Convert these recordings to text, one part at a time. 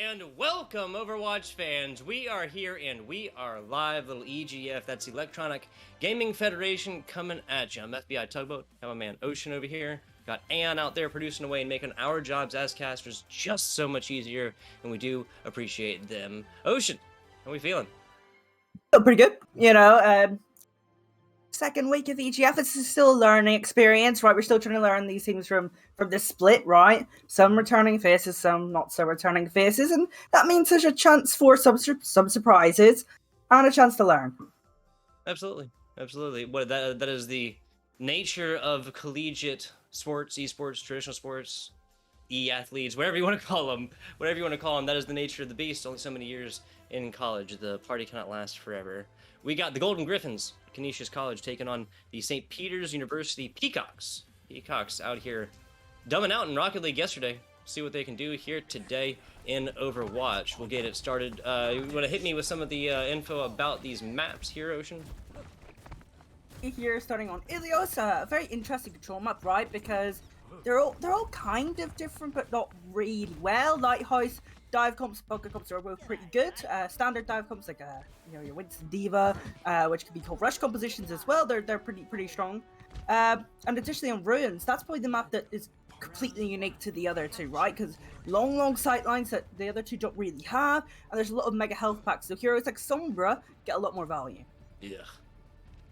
and welcome, Overwatch fans. We are here and we are live. Little EGF, that's Electronic Gaming Federation, coming at you. I'm FBI Tugboat. Got my man Ocean over here. Got Aeon out there producing away and making our jobs as casters just so much easier, and we do appreciate them. Ocean, how are we feeling? Oh, pretty good. Second week of EGF, it's still a learning experience, right? We're still trying to learn these things from the split, right? Some returning faces, some not so returning faces, and that means there's a chance for some surprises and a chance to learn. Absolutely. What that is the nature of collegiate sports, esports, traditional sports, e-athletes, whatever you want to call them. That is the nature of the beast. Only so many years in college. The party cannot last forever. We got the Golden Griffins, Canisius College, taking on the St. Peter's University Peacocks. Peacocks out here dumbing out in Rocket League yesterday. See what they can do here today in Overwatch. We'll get it started. You want to hit me with some of the info about these maps here, Ocean? Here, starting on Ilios, a very interesting control map, right? Because they're all kind of different, but not really well. Lighthouse, dive comps, bunker comps are both pretty good. Standard dive comps like your Winston Diva, which can be called rush compositions as well. They're pretty strong. And additionally on Ruins, that's probably the map that is completely unique to the other two, right? Because long sight lines that the other two don't really have, and there's a lot of mega health packs. So heroes like Sombra get a lot more value. Yeah.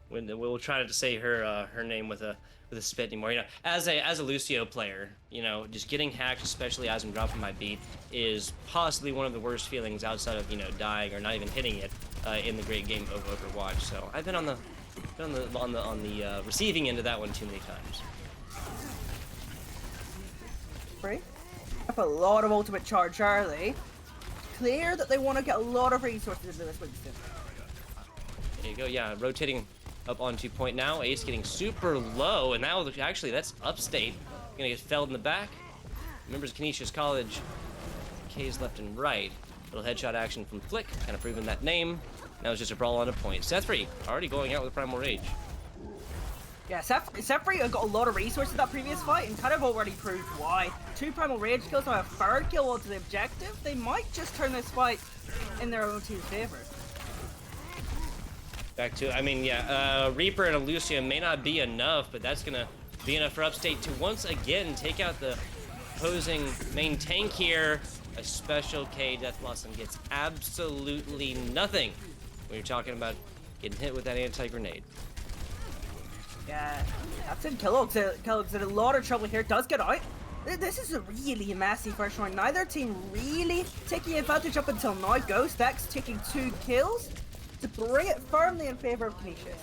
We'll try to say her name with a spit anymore. You know, as a Lucio player, you know, just getting hacked, especially as I'm dropping my beat, is possibly one of the worst feelings outside of, you know, dying or not even hitting it in the great game of Overwatch. So I've been on the receiving end of that one too many times. Right? Up a lot of ultimate charge early. Clear that they want to get a lot of resources into this Winston. There you go. Yeah, rotating up onto point now. Ace getting super low, and now actually that's Upstate gonna get felled in the back. Members of Canisius College, K's left and right. Little headshot action from Flick, kind of proving that name. Now it's just a brawl on a point. Sethfree already going out with Primal Rage. Yeah, Sethfree got a lot of resources in that previous fight and kind of already proved why. 2 Primal Rage kills and a 3rd kill onto the objective. They might just turn this fight in their own team's favor. Back to, I mean, yeah, Reaper and a Lucio may not be enough, but that's gonna be enough for Upstate to once again take out the opposing main tank here. A special K. Death Blossom gets absolutely nothing when you're talking about getting hit with that anti-grenade. Yeah, Captain Kellogg's in a lot of trouble here. Does get out. This is a really messy first round. Neither team really taking advantage up until now. Ghost X taking 2 kills to bring it firmly in favor of Canisius.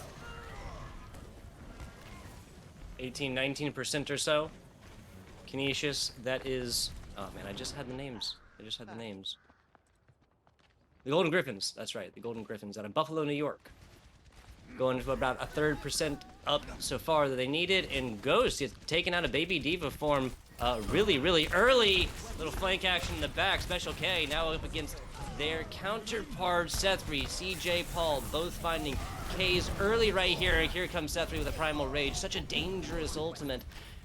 19% or so. Canisius, that is... Oh man, I just had the names. The Golden Griffins, that's right. The Golden Griffins out of Buffalo, New York. Going to about a 3% up so far that they needed. And Ghost is taking out a Baby Diva form really early. Little flank action in the back. Special K now up against their counterpart, Sethfree, CJ Paul, both finding K's early right here. Here comes Sethfree with a Primal Rage. Such a dangerous ultimate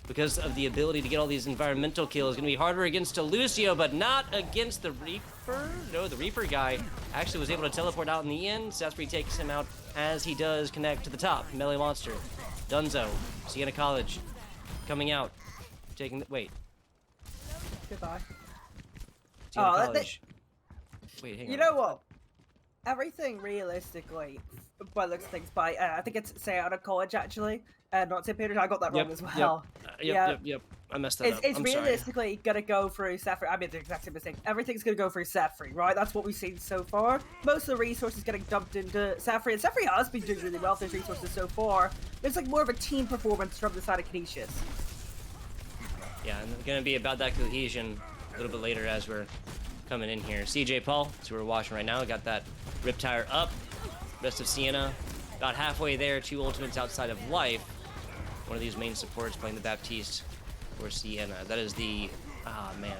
because of the ability to get all these environmental kills. Gonna be harder against a Lucio, but not against the Reaper. No, the Reaper guy actually was able to teleport out in the end. Sethfree takes him out as he does connect to the top. Melee Monster, Dunzo, Siena College, coming out, taking the, wait. Goodbye. Siena College. Wait, hang on. You know what? Everything realistically, by looks of things, by I think it's Siena College actually, not St. Peter's. I got that wrong as well. Yep. I messed that up. It's I'm realistically gonna go through Sethfree. I made the exact same mistake. Everything's gonna go through Sethfree, right? That's what we've seen so far. Most of the resources getting dumped into Sethfree, and Sethfree has been doing really well with those resources so far. It's like more of a team performance from the side of Canisius. Yeah, and it's gonna be about that cohesion a little bit later as we're coming in here. CJ Paul, so we're watching right now, got that rip tire up. Rest of Siena, about halfway there, 2 ultimates outside of life. One of these main supports playing the Baptiste for Siena. That is the, man.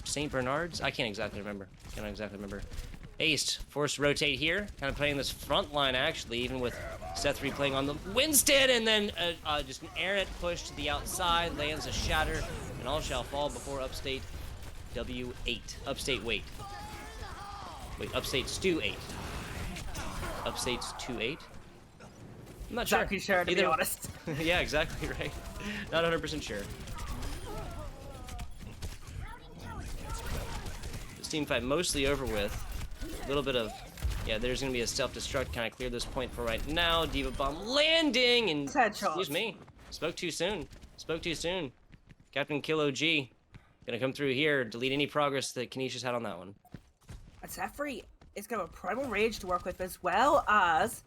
St. Bernard's? I can't exactly remember. Ace, forced to rotate here. Kind of playing this front line, actually, even with Sethfree playing on the Winston, and then just an errant push to the outside, lands a shatter, and all shall fall before Upstate W8. Upstate wait. Wait, upstate stew 8. Upstate's 2-8? I'm not Exactly sure, to be honest. Yeah, exactly right. Not 100% sure. This team fight mostly over with. A little bit of, yeah, there's gonna be a self-destruct. Kind of clear this point for right now. Diva bomb landing and excuse me, spoke too soon. Spoke too soon. Captain Kill OG gonna come through here, delete any progress that Canisius had on that one. And Sefri is gonna have a Primal Rage to work with, as well as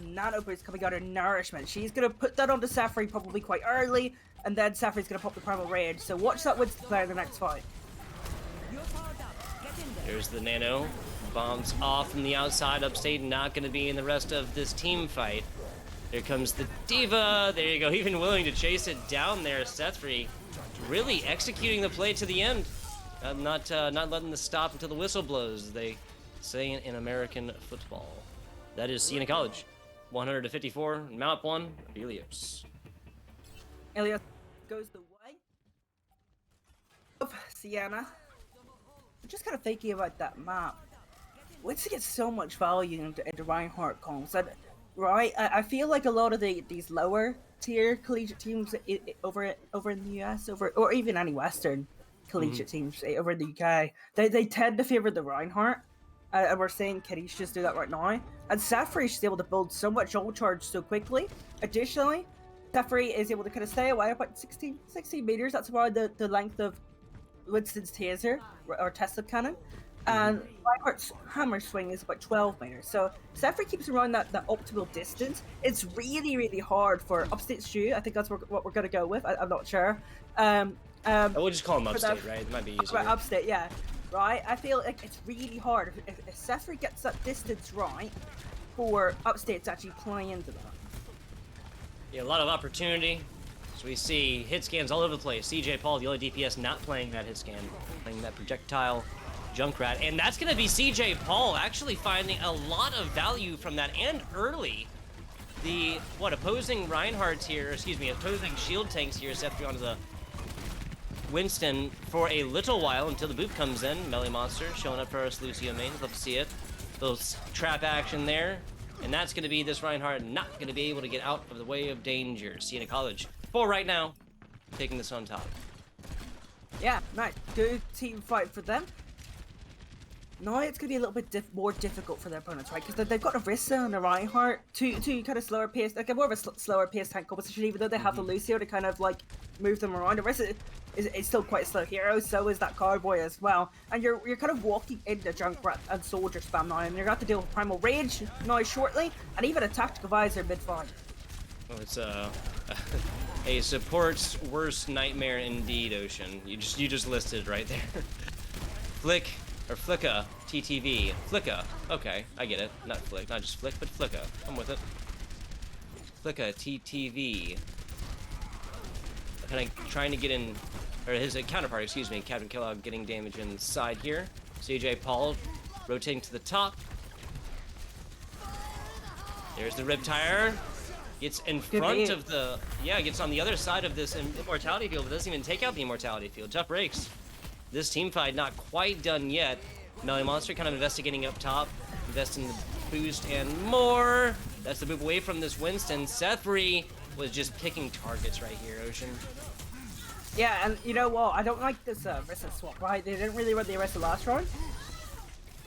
Nano Boost coming out of Nourishment. She's gonna put that onto Sefri probably quite early, and then Sefri's gonna pop the Primal Rage. So watch that Winston player in the next fight. There's the Nano. Bombs off from the outside. Upstate not gonna be in the rest of this team fight. Here comes the Diva. There you go. Even willing to chase it down there. Sefri really executing the play to the end. Not letting this stop until the whistle blows, as they say in American football. That is Siena College. 154, Mount 1, Ilios. Ilios goes the way of Siena. I'm just kind of thinking about that map. Winston gets so much value into Reinhardt comps. And, right, I feel like a lot of these lower tier collegiate teams over in the US, or even any Western collegiate teams over in the UK, they tend to favor the Reinhardt, and we're seeing Canisius do that right now. And Sefri is able to build so much ult charge so quickly. Additionally, Sefri is able to kind of stay away about 16 meters. That's about the length of Winston's taser or Tesla cannon. And Reinhardt's hammer swing is about 12 meters. So Sefri keeps around that optimal distance. It's really, really hard for Upstate Stew. I think that's what we're going to go with. I'm not sure. We'll just call him Upstate, right? It might be easier. Right, Upstate, yeah. Right? I feel like it's really hard if Sefri gets that distance right for Upstate to actually play into that. Yeah, a lot of opportunity. So we see hit scans all over the place. CJ Paul, the only DPS not playing that hit scan, playing that projectile Junkrat. And that's going to be CJ Paul actually finding a lot of value from that, and early. The, opposing Reinhardt's here, opposing shield tanks here, Sefri onto the Winston for a little while until the boot comes in. Melee Monster showing up for us, Lucio main. Love to see it. Little trap action there. And that's going to be this Reinhardt not going to be able to get out of the way of danger. Siena College, for right now, taking this on top. Yeah, nice. Good team fight for them. Now it's going to be a little bit more difficult for their opponents, right? Because they've got Orisa and a Reinhardt, two kind of slower paced, like more of a slower paced tank composition, even though they have the Lucio to kind of like move them around. Orisa is still quite a slow hero, so is that Cowboy as well. And you're kind of walking into Junkrat and Soldier spam now, and you're going to have to deal with Primal Rage now shortly, and even a Tactical Visor mid-fight. Oh, it's a support's worst nightmare indeed, Ocean. You just listed right there. Flicka, TTV. Flicka. Okay, I get it. Not Flick, not just Flick, but Flicka. I'm with it. Flicka, TTV. Kind of trying to get in, or his counterpart, excuse me, Captain Kellogg getting damage inside here. CJ Paul rotating to the top. There's the Riptire. Gets in front of the, gets on the other side of this Immortality field, but doesn't even take out the Immortality field. Tough breaks. This team fight not quite done yet. Melee Monster kind of investigating up top, investing the boost and more. That's the move away from this Winston. Sefri was just picking targets right here, Ocean. Yeah, and you know what? I don't like this Orisa swap, right? They didn't really run the Orisa last round.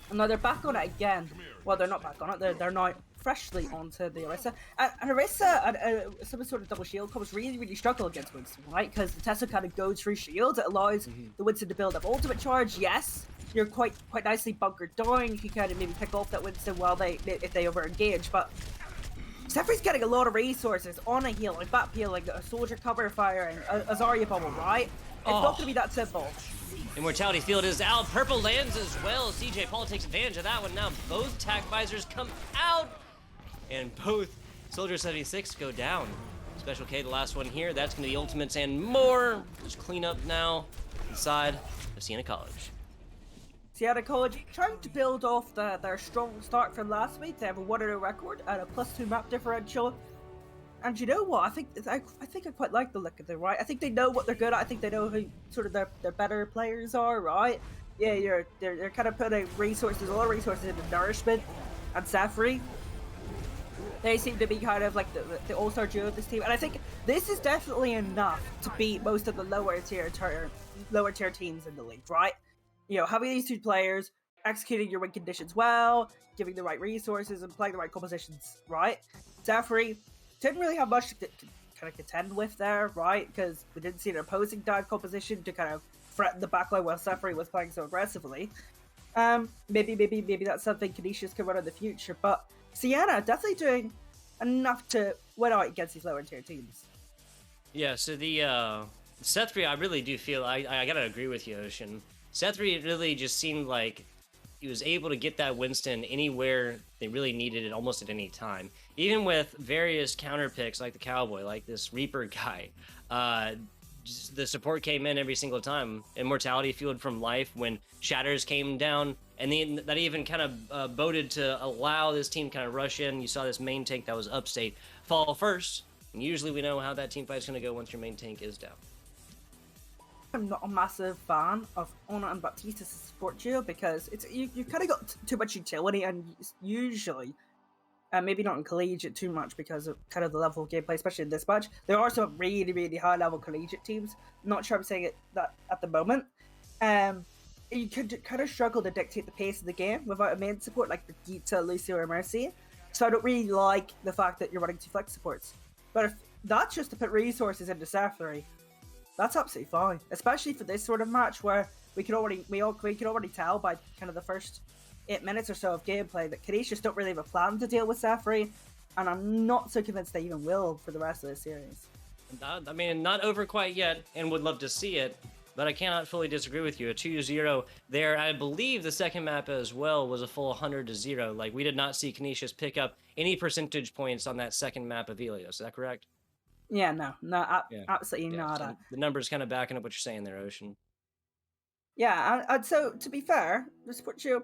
And now they're back on it again. Well, they're not back on it. They're now freshly onto the Orisa. And Orisa and some sort of double shield combos really struggle against Winston, right? Because the Tesla kind of goes through shields. It allows the Winston to build up ultimate charge. Yes, you're quite nicely bunkered down. You can kind of maybe pick off that Winston while if they over engage, but Sefri's getting a lot of resources on a heal, like bat heal, like a soldier cover fire and a Zarya bubble, right? It's not going to be that simple. Immortality field is out. Purple lands as well. CJ Paul takes advantage of that one. Now both tac visors come out, and both Soldier 76 go down. Special K, the last one here. That's going to be ultimates and more. Just clean up now inside of Siena College. Siena College trying to build off their strong start from last week. They have a 1-0 record and a +2 map differential. And you know what? I think I quite like the look of them, right? I think they know what they're good at. I think they know who sort of their better players are, right? Yeah, they're kind of putting resources, a lot of resources into Nourishment and Safri. They seem to be kind of like the all-star duo of this team, and I think this is definitely enough to beat most of the lower tier teams in the league, right? You know, having these two players, executing your win conditions well, giving the right resources, and playing the right compositions, right? Zafri didn't really have much to kind of contend with there, right? Because we didn't see an opposing dive composition to kind of threaten the backline while Zafri was playing so aggressively. Maybe that's something Canisius can run in the future, but Siena definitely doing enough to win out against these lower tier teams. Yeah, so the Seth3, I really do feel I gotta agree with you, Ocean. Seth3 really just seemed like he was able to get that Winston anywhere they really needed it, almost at any time. Even with various counter picks like the Cowboy, like this Reaper guy, the support came in every single time. Immortality fueled from life when Shatters came down, and then that even kind of boded to allow this team kind of rush in. You saw this main tank that was upstate fall first, and usually we know how that team fight's going to go once your main tank is down. I'm not a massive fan of Ona and Baptiste as a support duo because you've kind of got too much utility, and usually, maybe not in collegiate too much because of kind of the level of gameplay, especially in this match. There are some really high level collegiate teams. I'm not sure I'm saying it that at the moment. You could kind of struggle to dictate the pace of the game without a main support like Vegeta, Lucio, or Mercy. So I don't really like the fact that you're running two flex supports. But if that's just to put resources into Safari, that's absolutely fine, especially for this sort of match where we can already tell by kind of the first 8 minutes or so of gameplay that Canisius don't really have a plan to deal with Safari, and I'm not so convinced they even will for the rest of the series. I mean, not over quite yet, and would love to see it, but I cannot fully disagree with you. A 2-0 there. I believe the second map as well was a full 100-0. Like, we did not see Canisius pick up any percentage points on that second map of Helios. Is that correct? Yeah, absolutely nada. So the numbers kind of backing up what you're saying there, Ocean. Yeah, and so to be fair, the support duo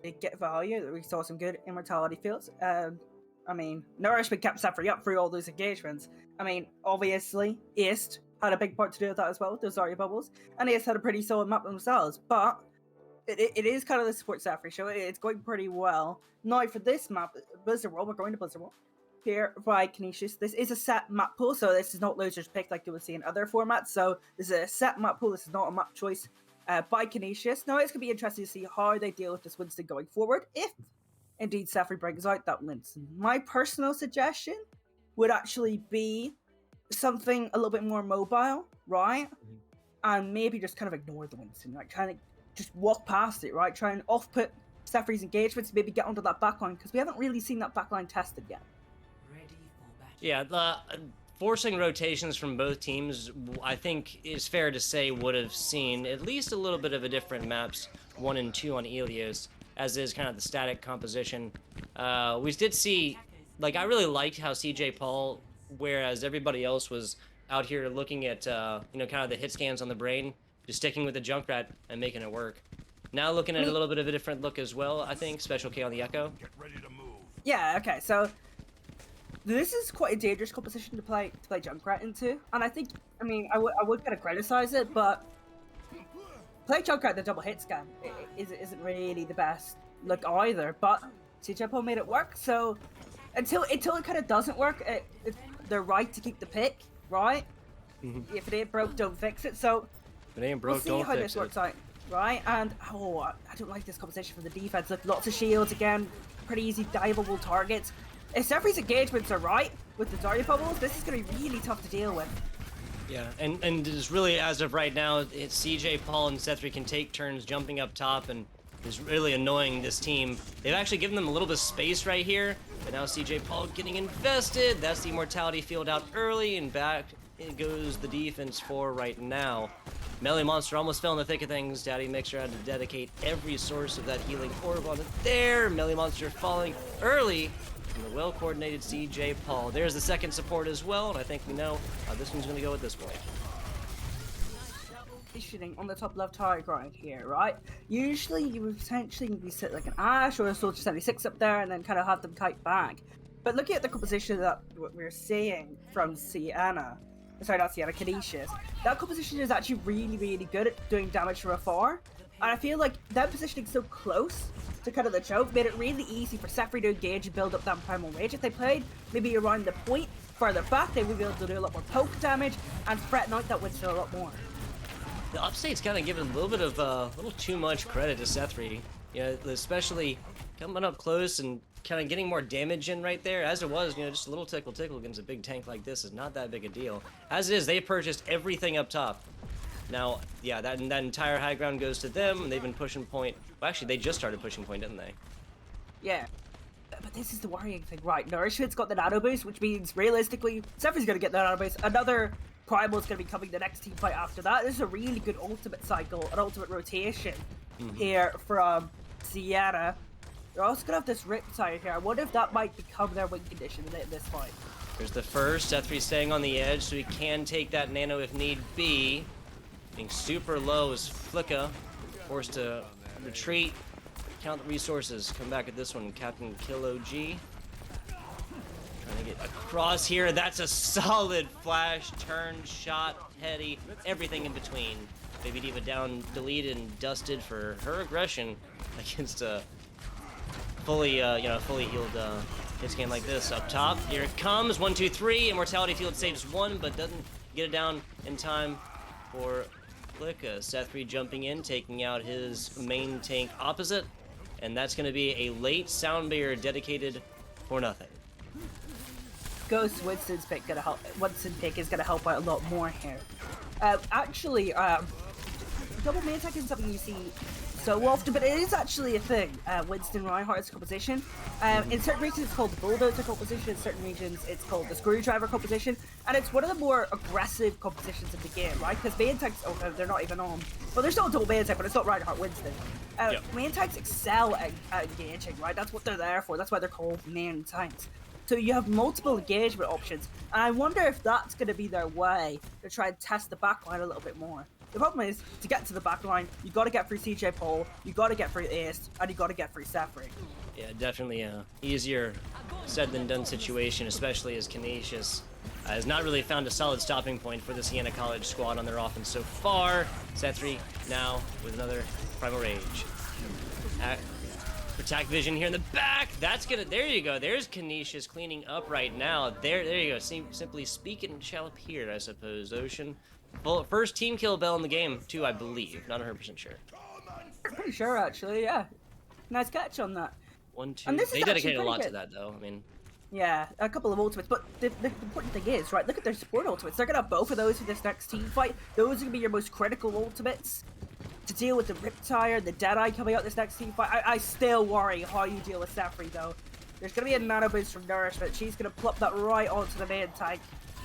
did get value. We saw some good immortality fields. I mean, Nourishment kept Safari up through all those engagements. I mean, obviously, East had a big part to do with that as well, those Zarya bubbles, and East had a pretty solid map themselves, but it is kind of the support Safari show. It's going pretty well. Now, for this map, Blizzard World, we're going to Blizzard World here by Canisius. This is a set map pool, so this is not losers pick like you would see in other formats. So this is a set map pool. This is not a map choice by Canisius. Now it's going to be interesting to see how they deal with this Winston going forward, if indeed Safari brings out that Winston. My personal suggestion would actually be something a little bit more mobile, right? And maybe just kind of ignore the Winston, like kind of just walk past it, right? Try and off-put Safari's engagements, maybe get onto that backline, because we haven't really seen that backline tested yet. Yeah, forcing rotations from both teams, I think is fair to say, would have seen at least a little bit of a different maps 1 and 2 on Helios, as is kind of the static composition. We did see, like, I really liked how CJ Paul, whereas everybody else was out here looking at, you know, kind of the hit scans on the brain, just sticking with the Junkrat and making it work. Now looking at a little bit of a different look as well, I think. Special K on the Echo. Get ready to move. Yeah, okay, so this is quite a dangerous composition to play Junkrat into, and I think, I mean, I would kind of criticize it, but play Junkrat the double hit scan isn't really the best look either. But CJ Paul made it work, so until it kind of doesn't work, they're right to keep the pick, right? If it ain't broke, don't fix it. So if it ain't broke, we'll see how don't this fix works it. out, right? And I don't like this composition for the defense. Look, lots of shields again, pretty easy diveable targets. If Safari's engagements are right with the Zarya bubbles, this is going to be really tough to deal with. Yeah, and just really, as of right now, it's CJ Paul and Sethri can take turns jumping up top, and is really annoying this team. They've actually given them a little bit of space right here, but now CJ Paul getting invested. That's the immortality field out early, and back it goes the defense for right now. Melee Monster almost fell in the thick of things. Daddy Mixer had to dedicate every source of that healing orb on it there. Melee Monster falling early. The well-coordinated CJ Paul. There's the second support as well, and I think we know how this one's going to go at this point. Positioning on the top left high ground here, right? Usually you would potentially be set like an Ash or a Soldier 76 up there and then kind of have them kite back. But looking at the composition that what we're seeing from Siena, sorry, not Siena, Canisius, that composition is actually really, really good at doing damage from afar. And I feel like that positioning so close to kind of the choke made it really easy for Sephiroth to engage and build up that primal rage. If they played maybe around the point further back, they would be able to do a lot more poke damage and threaten out that Winston a lot more. The upstate's kind of giving a little bit of a little too much credit to Sethri, you know, especially coming up close and kind of getting more damage in right there. As it was, you know, just a little tickle against a big tank like this is not that big a deal. As it is, they purchased everything up top. Now, yeah, that entire high ground goes to them, and they've been pushing point. Well, actually, they just started pushing point, didn't they? Yeah. But this is the worrying thing, right? Nourishment's got the nano boost, which means realistically, Sephiroth's gonna get the nano boost. Another Primal's gonna be coming the next team fight after that. This is a really good ultimate cycle, an ultimate rotation here from Siena. They're also gonna have this Riptide here. I wonder if that might become their win condition in this fight. There's the first. Sethri staying on the edge, so he can take that nano if need be. Being super low is Flicka, forced to retreat, count the resources, come back at this one. Captain Kill OG. Trying to get across here. That's a solid flash, turn, shot, heady, everything in between. Baby Diva down, deleted, and dusted for her aggression against a fully healed hit scan like this. Up top, here it comes. 1, 2, 3. Immortality Field saves one, but doesn't get it down in time for Flicka. Sethri jumping in, taking out his main tank opposite, and that's going to be a late sound barrier dedicated for nothing. Ghost Winston's pick gonna help. Winston pick is gonna help out a lot more here. Actually, double main attack isn't something you see so often, but it is actually a thing. Winston Reinhardt's composition. In certain regions, it's called the bulldozer composition. In certain regions, it's called the screwdriver composition, and it's one of the more aggressive compositions in the game, right? Because main attacks, oh no, they're not even on. Well, there's still a double main attack, but it's not Reinhardt Winston. Main attacks excel at engaging, right? That's what they're there for. That's why they're called main tanks. So you have multiple engagement options, and I wonder if that's going to be their way to try and test the backline a little bit more. The problem is, to get to the backline, you got to get through CJ Paul, you got to get through Ace, and you got to get through Sephiroth. Yeah, definitely a easier said than done situation, especially as Canisius has not really found a solid stopping point for the Siena College squad on their offense so far. Sethri now with another Primal Rage. Attack vision here in the back. That's gonna. There you go. There's Canisius cleaning up right now. There you go. Simply speak and shall appear, I suppose. Ocean. Well, first team kill bell in the game, too, I believe. Not 100% sure. Pretty sure, actually. Yeah. Nice catch on that. 1, 2. They dedicated a lot to that, though. I mean. Yeah, a couple of ultimates, but the important thing is, right, look at their support ultimates. They're gonna have both of those for this next team fight. Those are gonna be your most critical ultimates to deal with the Riptire, the Deadeye coming out this next team fight. I still worry how you deal with Sephiroth, though. There's gonna be a nano boost from Nourishment. She's gonna plop that right onto the main tank.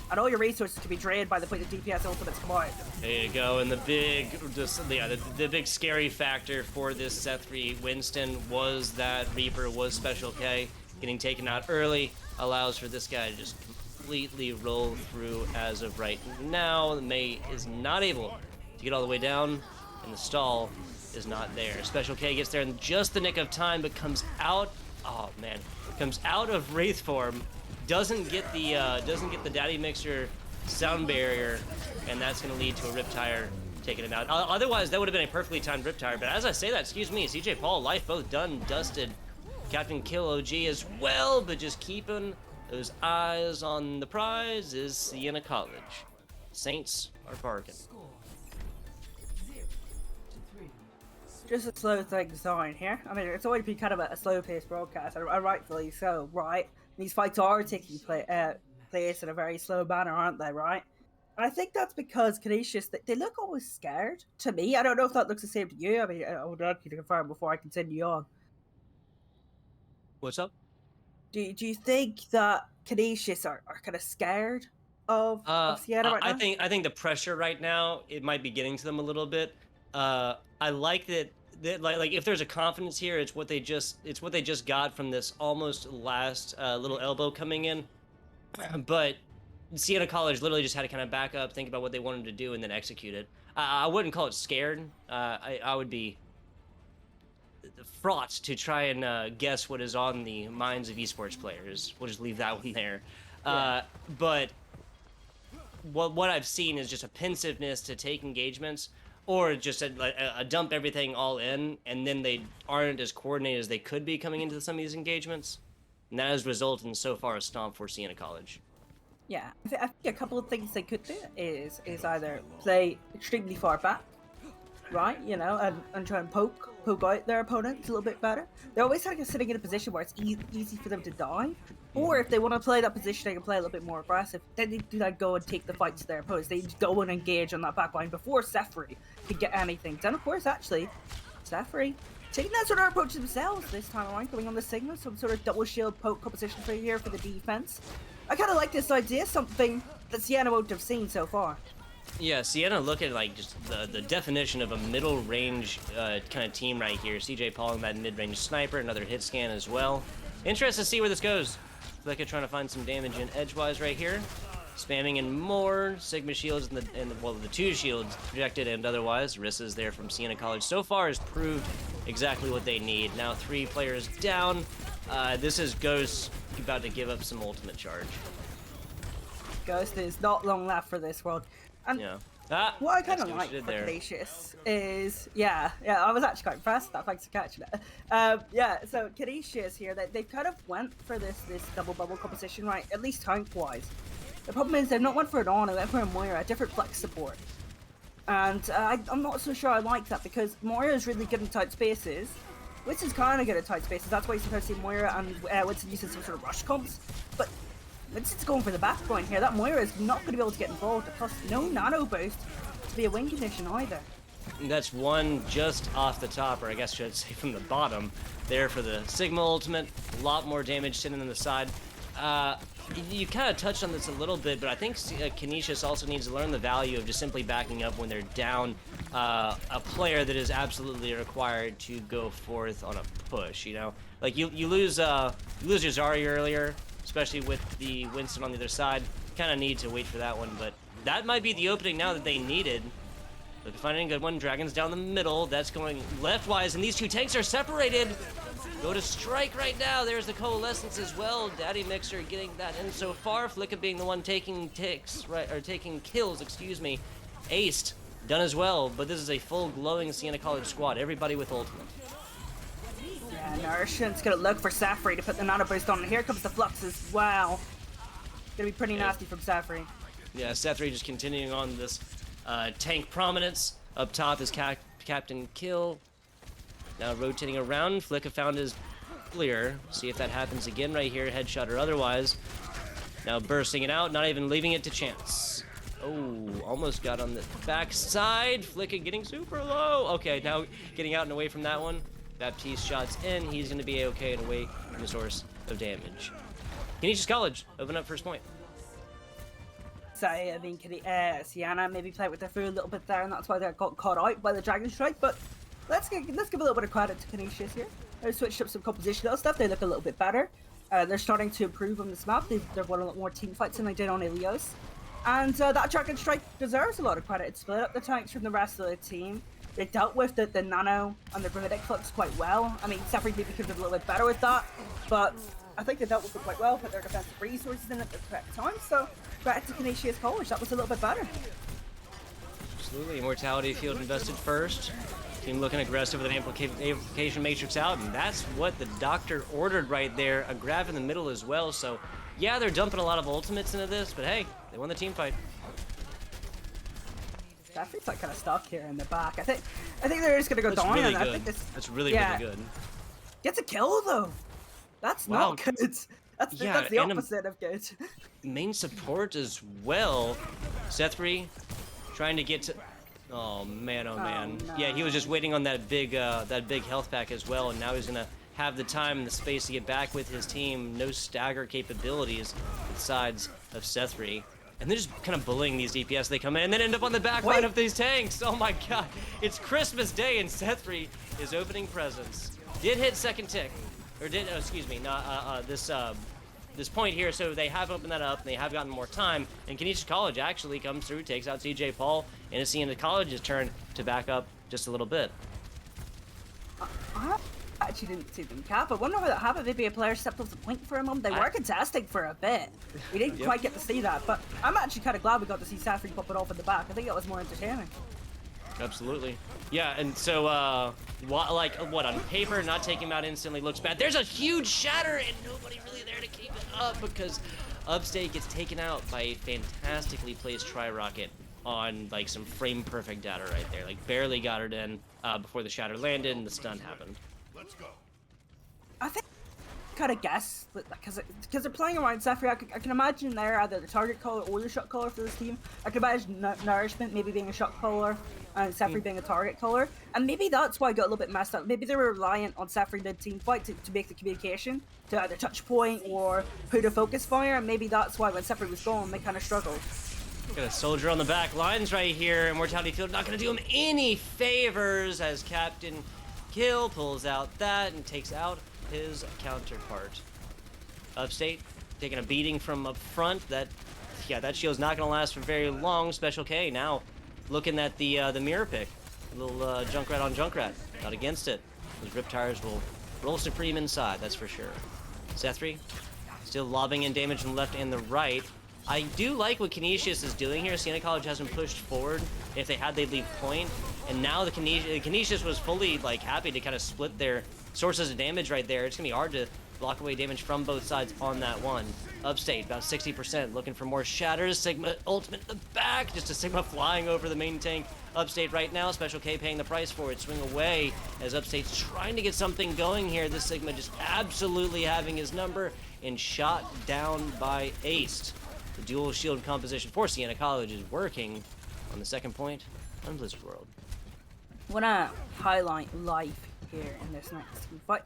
And all your resources can be drained by the point the DPS ultimates come out. There you go, and the big scary factor for this Sethri Winston was that Reaper was Special K. Getting taken out early allows for this guy to just completely roll through as of right now. May is not able to get all the way down, and the stall is not there. Special K gets there in just the nick of time, but comes out. Oh man, comes out of Wraith form. Doesn't get the Daddy Mixer sound barrier, and that's going to lead to a Riptire taking him out. Otherwise, that would have been a perfectly timed Riptire. But as I say that, excuse me, CJ Paul, life both done, dusted. Captain Kill OG as well, but just keeping those eyes on the prize is Siena College. Saints are bargain. Just to slow things down here. I mean, it's always been kind of a slow-paced broadcast, and rightfully so, right? These fights are taking place in a very slow manner, aren't they, right? And I think that's because Canisius, they look always scared to me. I don't know if that looks the same to you. I mean, I would like you to confirm before I continue on. What's up? Do you think that Canisius are kind of scared of Siena right now? I think the pressure right now, it might be getting to them a little bit. I like that like if there's a confidence here, it's what they just got from this almost last little elbow coming in. But Siena College literally just had to kind of back up, think about what they wanted to do, and then execute it. I wouldn't call it scared. I would be fraught to try and guess what is on the minds of esports players. We'll just leave that one there. But what I've seen is just a pensiveness to take engagements, or just a dump everything all in, and then they aren't as coordinated as they could be coming into some of these engagements. And that has resulted in so far a stomp for Siena College. Yeah, I think a couple of things they could do is either play extremely far back, right? You know, and try and poke out their opponents a little bit better. They're always kind of sitting in a position where it's easy for them to die. Or if they want to play that position, they can play a little bit more aggressive. Then they do that, go and take the fight to their opponents. They just go and engage on that back line before Sefri could get anything done. Of course, actually, Sefri taking that sort of approach themselves this time around, going on the signal, some sort of double shield poke composition for here for the defense. I kind of like this idea, something that Siena won't have seen so far. Yeah, Siena look at like just the definition of a middle range kind of team right here. CJ Paul and that mid-range sniper, another hit scan as well. Interested to see where this goes. Flicka trying to find some damage in edgewise right here. Spamming in more Sigma shields well, the 2 shields projected and otherwise. Rissa's there from Siena College so far has proved exactly what they need. Now 3 players down. This is Ghost about to give up some ultimate charge. Ghost is not long left for this world. And what I kind of like for Canisius is, I was actually quite impressed with that, thanks for catching it. So Canisius here, they've kind of went for this double bubble composition, right, at least tank-wise. The problem is they've not went for an On, they went for a Moira, a different flex support. And I'm not so sure I like that, because Moira is really good in tight spaces. Winston's kind of good at tight spaces, that's why you sometimes see Moira and Winston using some sort of rush comps. But Vincent's going for the backpoint here. That Moira is not going to be able to get involved. Plus, no nano boost to be a win condition either. That's one just off the top, or I guess I should say from the bottom, there for the Sigma ultimate. A lot more damage sitting on the side. You kind of touched on this a little bit, but I think Canisius also needs to learn the value of just simply backing up when they're down a player that is absolutely required to go forth on a push, you know? Like, you lose your Zarya earlier, especially with the Winston on the other side. Kind of need to wait for that one, but that might be the opening now that they needed. Look, finding a good one. Dragon's down the middle. That's going leftwise, and these 2 tanks are separated. Go to strike right now. There's the coalescence as well. Daddy Mixer getting that in so far. Flicka being the one taking kills, excuse me. Aced, done as well, but this is a full glowing Siena College squad. Everybody with ultimate. Yeah, Nourishment's gonna look for Safri to put the nano boost on, and here comes the flux as well. Gonna be pretty nasty from Safri. Yeah, Safri just continuing on this tank prominence. Up top is Captain Kill. Now rotating around, Flicka found his clear. See if that happens again right here, headshot or otherwise. Now bursting it out, not even leaving it to chance. Oh, almost got on the backside. Flicka getting super low. Okay, now getting out and away from that one. Baptiste shots in, he's going to be okay and away from the source of damage. Canisius College, open up first point. So, I mean, Siena maybe played with their food a little bit there, and that's why they got caught out by the Dragon Strike, but let's give a little bit of credit to Canisius here. They've switched up some compositional stuff, they look a little bit better. They're starting to improve on this map, they've won a lot more team fights than they did on Ilios. And that Dragon Strike deserves a lot of credit. It split up the tanks from the rest of the team. They dealt with the nano and the Brumidic flux quite well. I mean, Sefri maybe could have been a little bit better with that, but I think they dealt with it quite well, put their defensive resources in at the correct time, so credit to Canisius College, that was a little bit better. Absolutely, Immortality field invested first. Team looking aggressive with an amplification matrix out, and that's what the doctor ordered right there. A grab in the middle as well, so yeah, they're dumping a lot of ultimates into this, but hey, they won the team fight. Sefri's like kind of stuck here in the back. I think they're just gonna go down. Really I think that's really, really good. Gets a kill though. That's not good. That's the opposite of good. Main support as well. Sethri trying to get to. Oh man, oh man. No. Yeah, he was just waiting on that big health pack as well, and now he's gonna have the time and the space to get back with his team. No stagger capabilities with sides of Sethri. And they're just kind of bullying these DPS. They come in and then end up on the back line of these tanks. Oh my god. It's Christmas Day and Sethri is opening presents. Did hit second tick. Or did, oh, excuse me, not this point here, so they have opened that up and they have gotten more time. And Canisius College actually comes through, takes out CJ Paul, and it's Siena College's turn to back up just a little bit. I actually didn't see them cap. I wonder how that happened. Maybe a player stepped off the point for a moment. They were contesting for a bit. We didn't quite get to see that, but I'm actually kind of glad we got to see Safri pop it off in the back. I think that was more entertaining. Absolutely. Yeah, and so, what, on paper, not taking him out instantly looks bad. There's a huge shatter, and nobody really there to keep it up, because Upstate gets taken out by a fantastically placed Tri-Rocket on, like, some frame-perfect data right there. Like, barely got it in before the shatter landed and the stun happened. Let's go. I think kind of guess because they're playing around Safri. I can imagine they're either the target caller or the shot caller for this team. I can imagine Nourishment maybe being a shot caller and Safri being a target caller, and maybe that's why I got a little bit messed up. Maybe they were reliant on Safri mid-team fight to make the communication to either touch point or who to focus fire, and maybe that's why when Safri was gone they kind of struggled. Got a soldier on the back lines right here, and Mortality Field not going to do him any favors as Captain Kill pulls out that and takes out his counterpart. Upstate taking a beating from up front. That shield's not going to last for very long. Special K now looking at the mirror pick. A little Junkrat on Junkrat. Not against it. Those Riptires will roll supreme inside, that's for sure. Sethri still lobbing in damage on the left and the right. I do like what Canisius is doing here. Siena College hasn't pushed forward. If they had, they'd leave point. And now the Canisius was fully like happy to kind of split their sources of damage right there. It's gonna be hard to block away damage from both sides on that one. Upstate, about 60%, looking for more shatters. Sigma ultimate in the back, just a Sigma flying over the main tank. Upstate right now, Special K paying the price for it. Swing away as Upstate's trying to get something going here. This Sigma just absolutely having his number and shot down by Ace. The dual shield composition for Siena College is working on the second point on Blizzard World. I want to highlight Life here in this next team fight.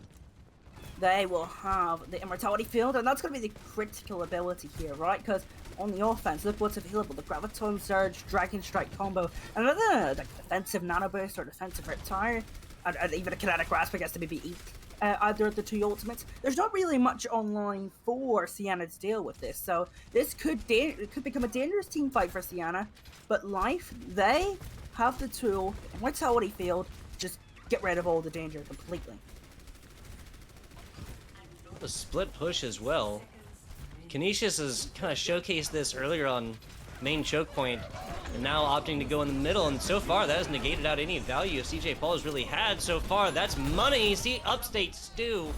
They will have the Immortality Field, and that's going to be the critical ability here, right? Because on the offense, look what's available. The Graviton Surge, Dragon Strike combo, another like, defensive Nano Boost or defensive Riptire, and even a Kinetic Grasp, I guess, to maybe eat either of the two ultimates. There's not really much online for Siena to deal with this, so this could become a dangerous team fight for Siena, but Life, they have the tool, the Immortality Field, just get rid of all the danger completely. A split push as well. Canisius has kind of showcased this earlier on main choke point, and now opting to go in the middle, and so far that has negated out any value CJ Paul has really had so far. That's money. See Upstate Stew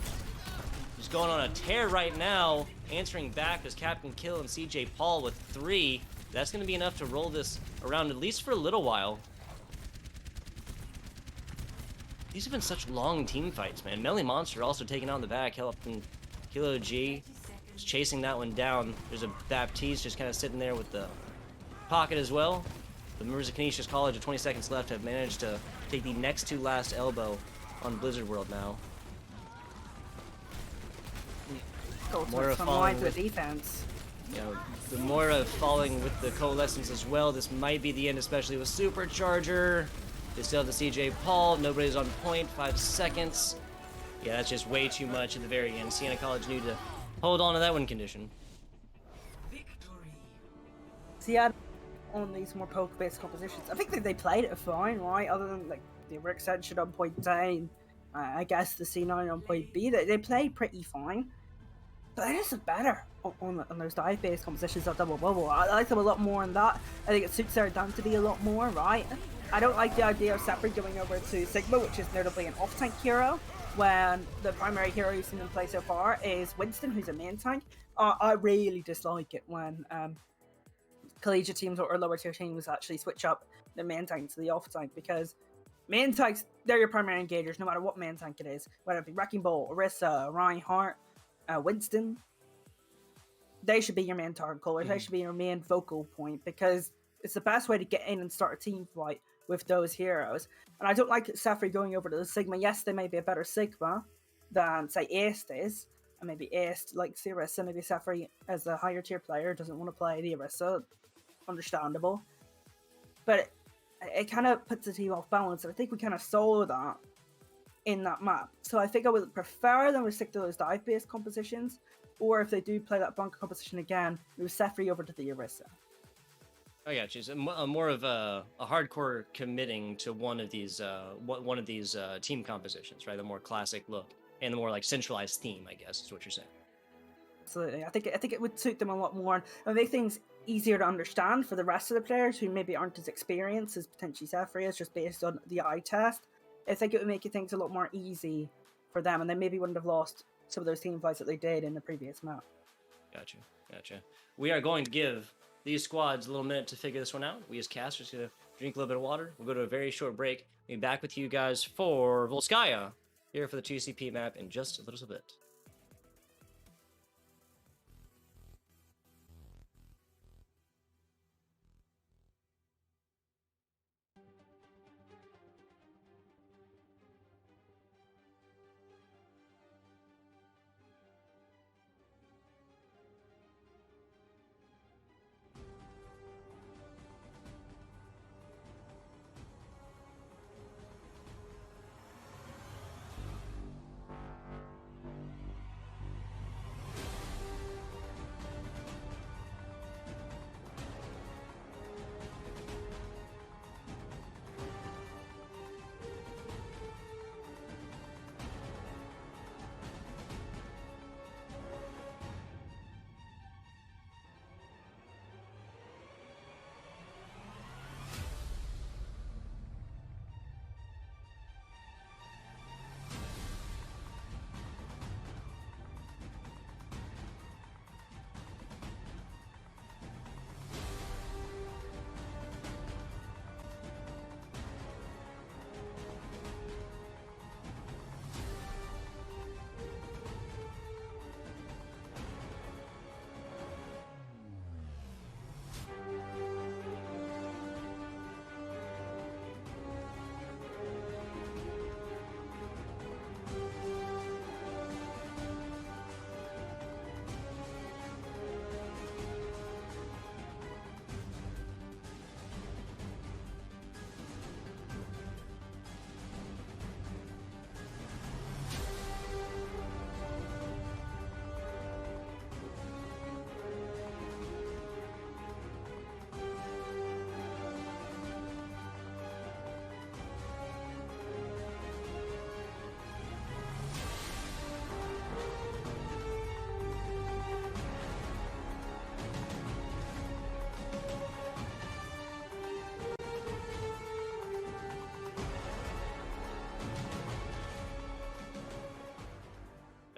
who's going on a tear right now, answering back as Captain Kill and CJ Paul with 3. That's going to be enough to roll this around at least for a little while. These have been such long team fights, man. Melly Monster also taking on the back, helping Kilo G. Just chasing that one down. There's a Baptiste just kind of sitting there with the pocket as well. The members of Canisius College with 20 seconds left have managed to take the next to last elbow on Blizzard World now. More falling with defense. You know, the Mora falling with the Coalescence as well. This might be the end, especially with Supercharger. They still have the CJ Paul. Nobody's on point. 5 seconds. Yeah, that's just way too much at the very end. Siena College need to hold on to that win condition. Siena on these more poke-based compositions, I think that they played it fine, right? Other than like the extension on point A, I guess the C9 on point B, they played pretty fine. But it is better on those dive-based compositions of Double Bubble. I like them a lot more in that. I think it suits their identity a lot more, right? I don't like the idea of Separate going over to Sigma, which is notably an off-tank hero, when the primary hero you've seen in play so far is Winston, who's a main tank. I really dislike it when collegiate teams or lower tier teams actually switch up the main tank to the off-tank, because main tanks, they're your primary engagers no matter what main tank it is, whether it be Wrecking Ball, Orisa, Reinhardt, Winston. They should be your main target callers. They should be your main focal point, because it's the best way to get in and start a team fight with those heroes. And I don't like Safri going over to the Sigma. Yes, they may be a better Sigma than, say, Ace is, and maybe Ace likes the Orisa. Maybe Safri, as a higher tier player, doesn't want to play the Orisa. Understandable. But it kind of puts the team off balance, and I think we kind of saw that in that map. So I think I would prefer them to stick to those dive-based compositions, or if they do play that bunker composition again, move Sefri over to the Orisa. I got you. So more of a hardcore committing to one of these team compositions, right? The more classic look and the more like centralized theme, I guess, is what you're saying. Absolutely. I think it would suit them a lot more and make things easier to understand for the rest of the players who maybe aren't as experienced as potentially Zephyr is, just based on the eye test. I think it would make things a lot more easy for them, and they maybe wouldn't have lost some of those team fights that they did in the previous map. Gotcha. We are going to give these squads a little minute to figure this one out. We as casters gonna drink a little bit of water. We'll go to a very short break. We'll be back with you guys for Volskaya here for the 2CP map in just a little bit.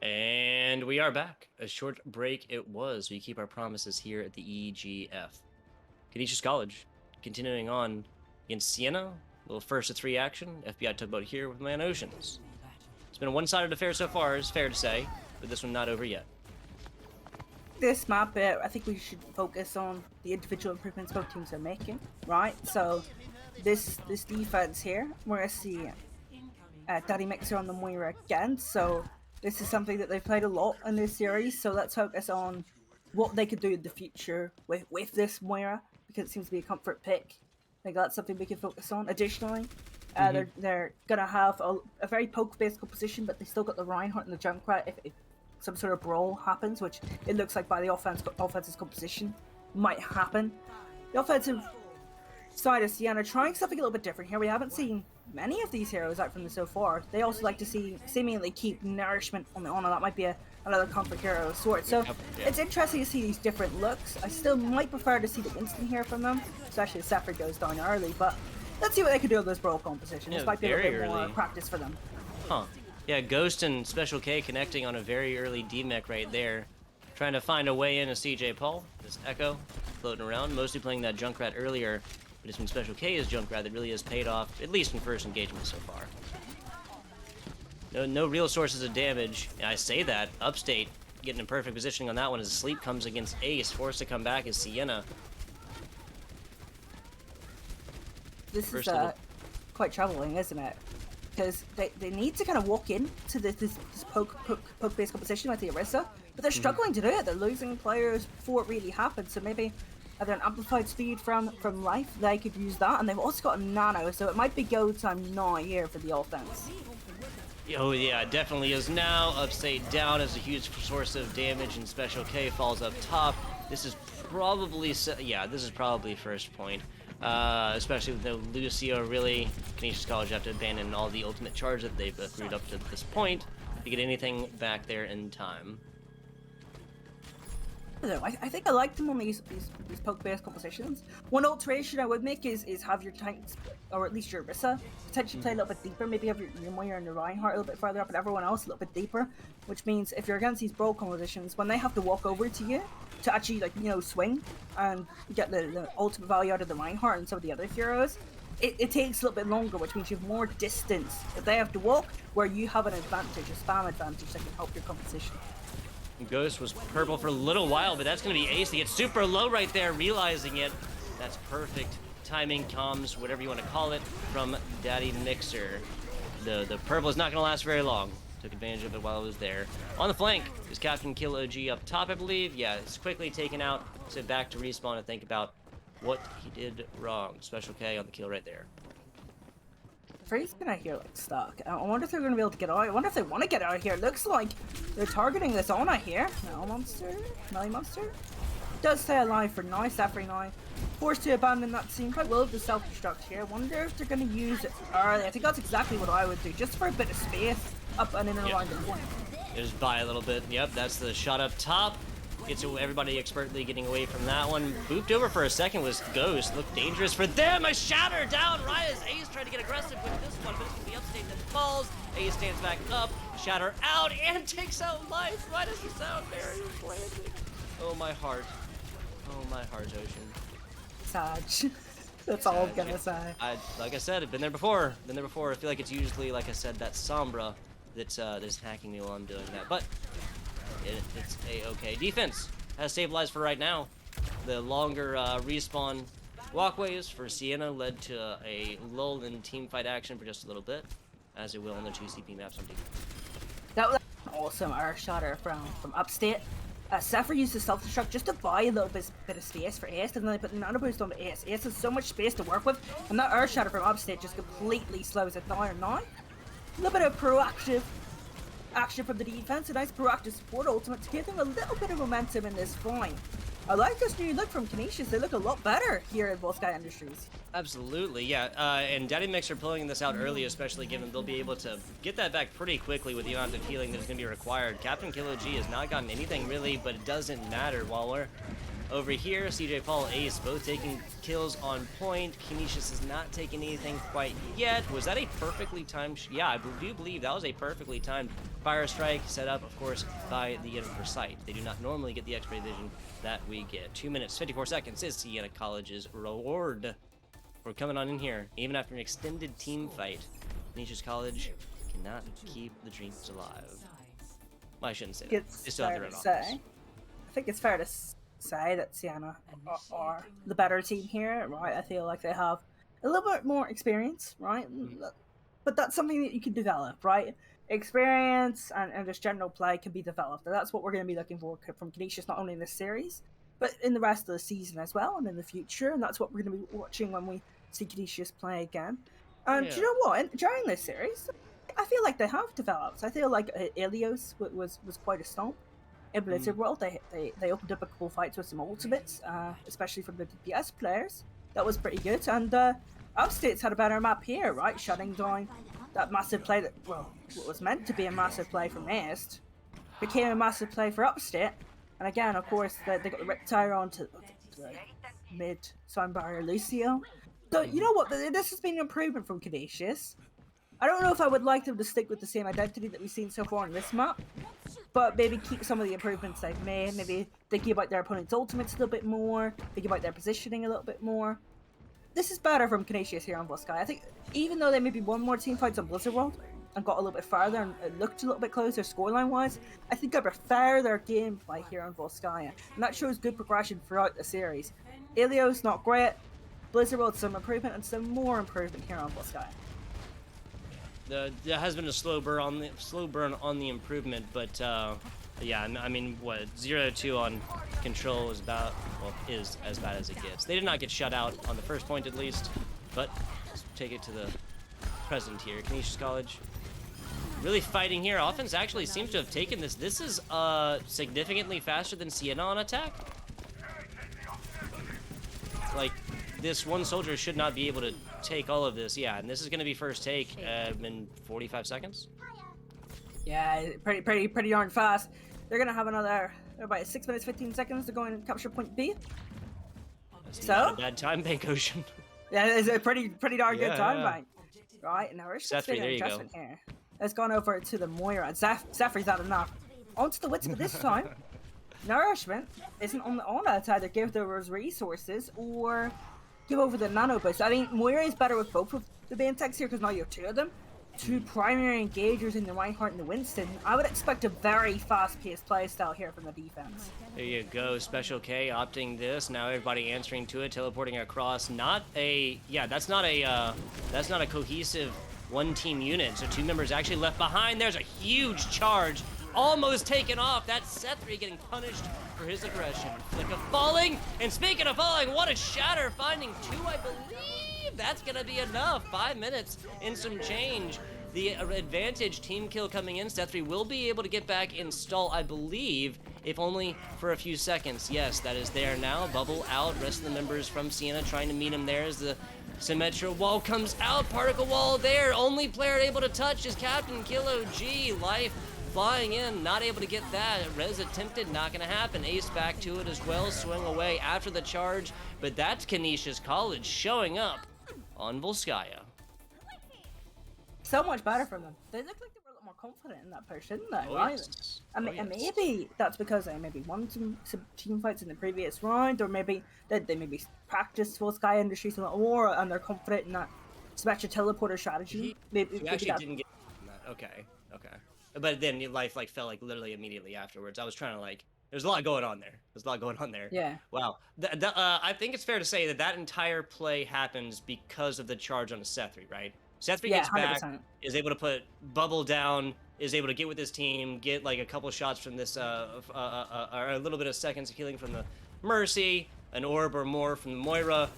And we are back. A short break it was. We keep our promises here at the EGF. Canisius College, continuing on against Siena. A little first to 3 action. FBI tugboat here with Man Oceans. It's been a one-sided affair so far, is fair to say, but this one not over yet. This map, I think we should focus on the individual improvements both teams are making, right? So this defense here, we're going to see Daddy Mixer on the Moira again, so this is something that they've played a lot in this series, so let's focus on what they could do in the future with this Moira, because it seems to be a comfort pick. I think that's something we can focus on. Additionally, they're going to have a very poke-based composition, but they still got the Reinhardt and the Junkrat if some sort of brawl happens, which it looks like by the offense's composition might happen. The offensive side of Siena trying something a little bit different here. We haven't seen many of these heroes out from them so far. They also like to seemingly keep nourishment on the honor. That might be another comfort hero of sorts. So it's interesting to see these different looks. I still might prefer to see the Winston here from them, especially if Zephyr goes down early, but let's see what they can do with this brawl composition. This might be a little bit more practice for them. Huh. Yeah, Ghost and Special K connecting on a very early D-Mech right there. Trying to find a way in as CJ Paul. This Echo floating around, mostly playing that Junkrat earlier. But it's when Special K's Junkrat that really has paid off, at least in first engagement so far. No real sources of damage. And I say that, Upstate getting in perfect positioning on that one as Sleep comes against Ace, forced to come back as Siena. This is quite troubling, isn't it? Because they need to kind of walk into this poke-based competition with the Orisa, but they're struggling to do it. They're losing players before it really happens, so maybe either an amplified speed from Life, they could use that, and they've also got a Nano, so it might be go time now here for the offense. Oh yeah, it definitely is now. Upstate down as a huge source of damage, and Special K falls up top. This is probably, yeah, this is probably first point. Especially with no Lucio, really. Canisius College have to abandon all the ultimate charge that they've accrued up to this point to get anything back there in time. I think I like them on these poke-based compositions. One alteration I would make is have your tanks, or at least your Orisa, potentially play a little bit deeper. Maybe have your Moira and your Reinhardt a little bit further up, and everyone else a little bit deeper. Which means if you're against these brawl compositions, when they have to walk over to you to actually, like, you know, swing and get the ultimate value out of the Reinhardt and some of the other heroes, it takes a little bit longer, which means you have more distance if they have to walk, where you have an advantage, a spam advantage that can help your composition. Ghost was purple for a little while, but that's going to be ace. He gets super low right there, realizing it. That's perfect timing, comms, whatever you want to call it, from Daddy Mixer. The purple is not going to last very long. Took advantage of it while it was there. On the flank is Captain Kill OG up top, I believe. Yeah, it's quickly taken out. So back to respawn and think about what he did wrong. Special K on the kill right there. Free's been out here like stuck. I wonder if they're going to be able to get out. I wonder if they want to get out of here. It looks like they're targeting this Ona here. No monster, Melly monster. Does stay alive for now. Safri now forced to abandon that scene. Quite will to self-destruct here. Wonder if they're going to use it early. I think that's exactly what I would do, just for a bit of space up and in and around the point. Just buy a little bit. Yep, that's the shot up top. Gets everybody expertly getting away from that one. Booped over for a second was Ghost. Looked dangerous for them. A shatter down. Raya's Ace tried to get aggressive with this one, but it's going to be upstate that falls. Ace stands back up. Shatter out and takes out life right as the sound barrier is landing. Oh, my heart. Oh, my heart, Ocean. Sag. That's all I'm gonna say. Like I said, I've been there before. Been there before. I feel like it's usually, like I said, that Sombra that's hacking me while I'm doing that. But it's a-okay. Defense has stabilized for right now. The longer respawn walkways for Siena led to a lull in teamfight action for just a little bit, as it will on the 2CP maps on defense. That was an awesome air shatter from upstate. Sephiroth used the self-destruct just to buy a little bit of space for Ace, and then they put the nano boost on the Ace. Ace has so much space to work with, and that air shatter from upstate just completely slows it down. Now, a little bit of proactive action from the defense, a nice proactive support ultimate to give them a little bit of momentum in this fight. I like this new look from Canisius. They look a lot better here at Volsky Industries. Absolutely, yeah. And Daddy Mixer pulling this out early, especially given they'll be able to get that back pretty quickly with the amount of healing that is going to be required. Captain Kilo G has not gotten anything really, but it doesn't matter. While we're over here, CJ Paul, Ace, both taking kills on point. Canisius has not taken anything quite yet. Was that a perfectly timed? Yeah, I do believe that was a perfectly timed fire strike set up, of course, by the Inver site. They do not normally get the X-ray vision that we get. 2 minutes, 54 seconds is Siena College's reward. We're coming on in here, even after an extended team fight. Canisius College cannot keep the dreams alive. Well, I shouldn't say that. They still have their own office. I think it's fair to say that Siena are the better team here, right? I feel like they have a little bit more experience, right? But that's something that you can develop, right? Experience and just general play can be developed, and that's what we're going to be looking for from Canisius, not only in this series, but in the rest of the season as well, and in the future, and that's what we're going to be watching when we see Canisius play again. And do you know what? During this series, I feel like they have developed. I feel like Ilios was quite a stomp. In Blizzard World, they opened up a couple fights with some ultimates, especially from the DPS players. That was pretty good. And Upstate's had a better map here, right? Shutting down that massive play that, well, what was meant to be a massive play from East became a massive play for Upstate. And again, of course, they got the Riptire onto the mid sound barrier Lucio. So, you know what? This has been an improvement from Canisius. I don't know if I would like them to stick with the same identity that we've seen so far on this map, but maybe keep some of the improvements they've made, maybe thinking about their opponent's ultimates a little bit more, thinking about their positioning a little bit more. This is better from Canisius here on Volsky. I think even though they maybe won more team fights on Blizzard World and got a little bit farther and looked a little bit closer scoreline-wise, I think I prefer their gameplay here on Volsky, and that shows good progression throughout the series. Ilios, not great. Blizzard World, some improvement, and some more improvement here on Volsky. There has been a slow burn on the improvement, but yeah, I mean, what 0-2 on control is is as bad as it gets. They did not get shut out on the first point, at least, but let's take it to the present here. Canisius College really fighting here. Offense actually seems to have taken this. This is significantly faster than Siena on attack. this one soldier should not be able to take all of this. Yeah, and this is going to be first take in 45 seconds. Yeah, pretty darn fast. They're gonna have another about 6 minutes 15 seconds to go and capture point B. That's So? not a bad time bank, Ocean. Yeah, it's a pretty darn good time Yeah. bank. Right, and now we're just Sethri, doing an there you go. adjustment here. It's gone over to the Moira, and Zephyri's had enough. Onto the Wits, but this time, Nourishment isn't on that to either give those resources or give over the nano boost. I think Moira is better with both of the main techs here because now you have two of them. Two primary engagers in the Reinhardt and the Winston. I would expect a very fast-paced playstyle here from the defense. There you go, Special K opting this. Now everybody answering to it, teleporting across. Not a cohesive one-team unit. So two members actually left behind. There's a huge charge, almost taken off. That's Sethri getting punished for his aggression. Flick of falling, and speaking of falling, what a shatter, finding two, I believe. That's gonna be enough. 5 minutes and some change. The advantage team kill coming in. Sethri will be able to get back in stall, I believe, if only for a few seconds. Yes, that is there now. Bubble out. Rest of the members from Siena trying to meet him there as the Symmetra wall comes out. Particle wall there. Only player able to touch is Captain Kilo G. Life flying in, not able to get that. Rez attempted, not gonna happen. Ace back to it as well, swing away after the charge, but that's Canisius College showing up on Volskaya. So much better for them. They look like they were a lot more confident in that push, didn't they? Oh, Right? yes. And Oh, yes. maybe that's because they maybe won some team fights in the previous round, or maybe they maybe practiced full Sky Industries a lot more, and they're confident in that special teleporter strategy. Maybe You actually that- didn't get that. Okay. But then your life fell literally immediately afterwards. I was trying to there's a lot going on there. Yeah. Wow. I think it's fair to say that entire play happens because of the charge on a Sethri, right? Sethri Yeah, gets back, 100%. is able to put Bubble down, is able to get with his team, get a couple shots from this, or a little bit of seconds of healing from the Mercy, an orb or more from the Moira.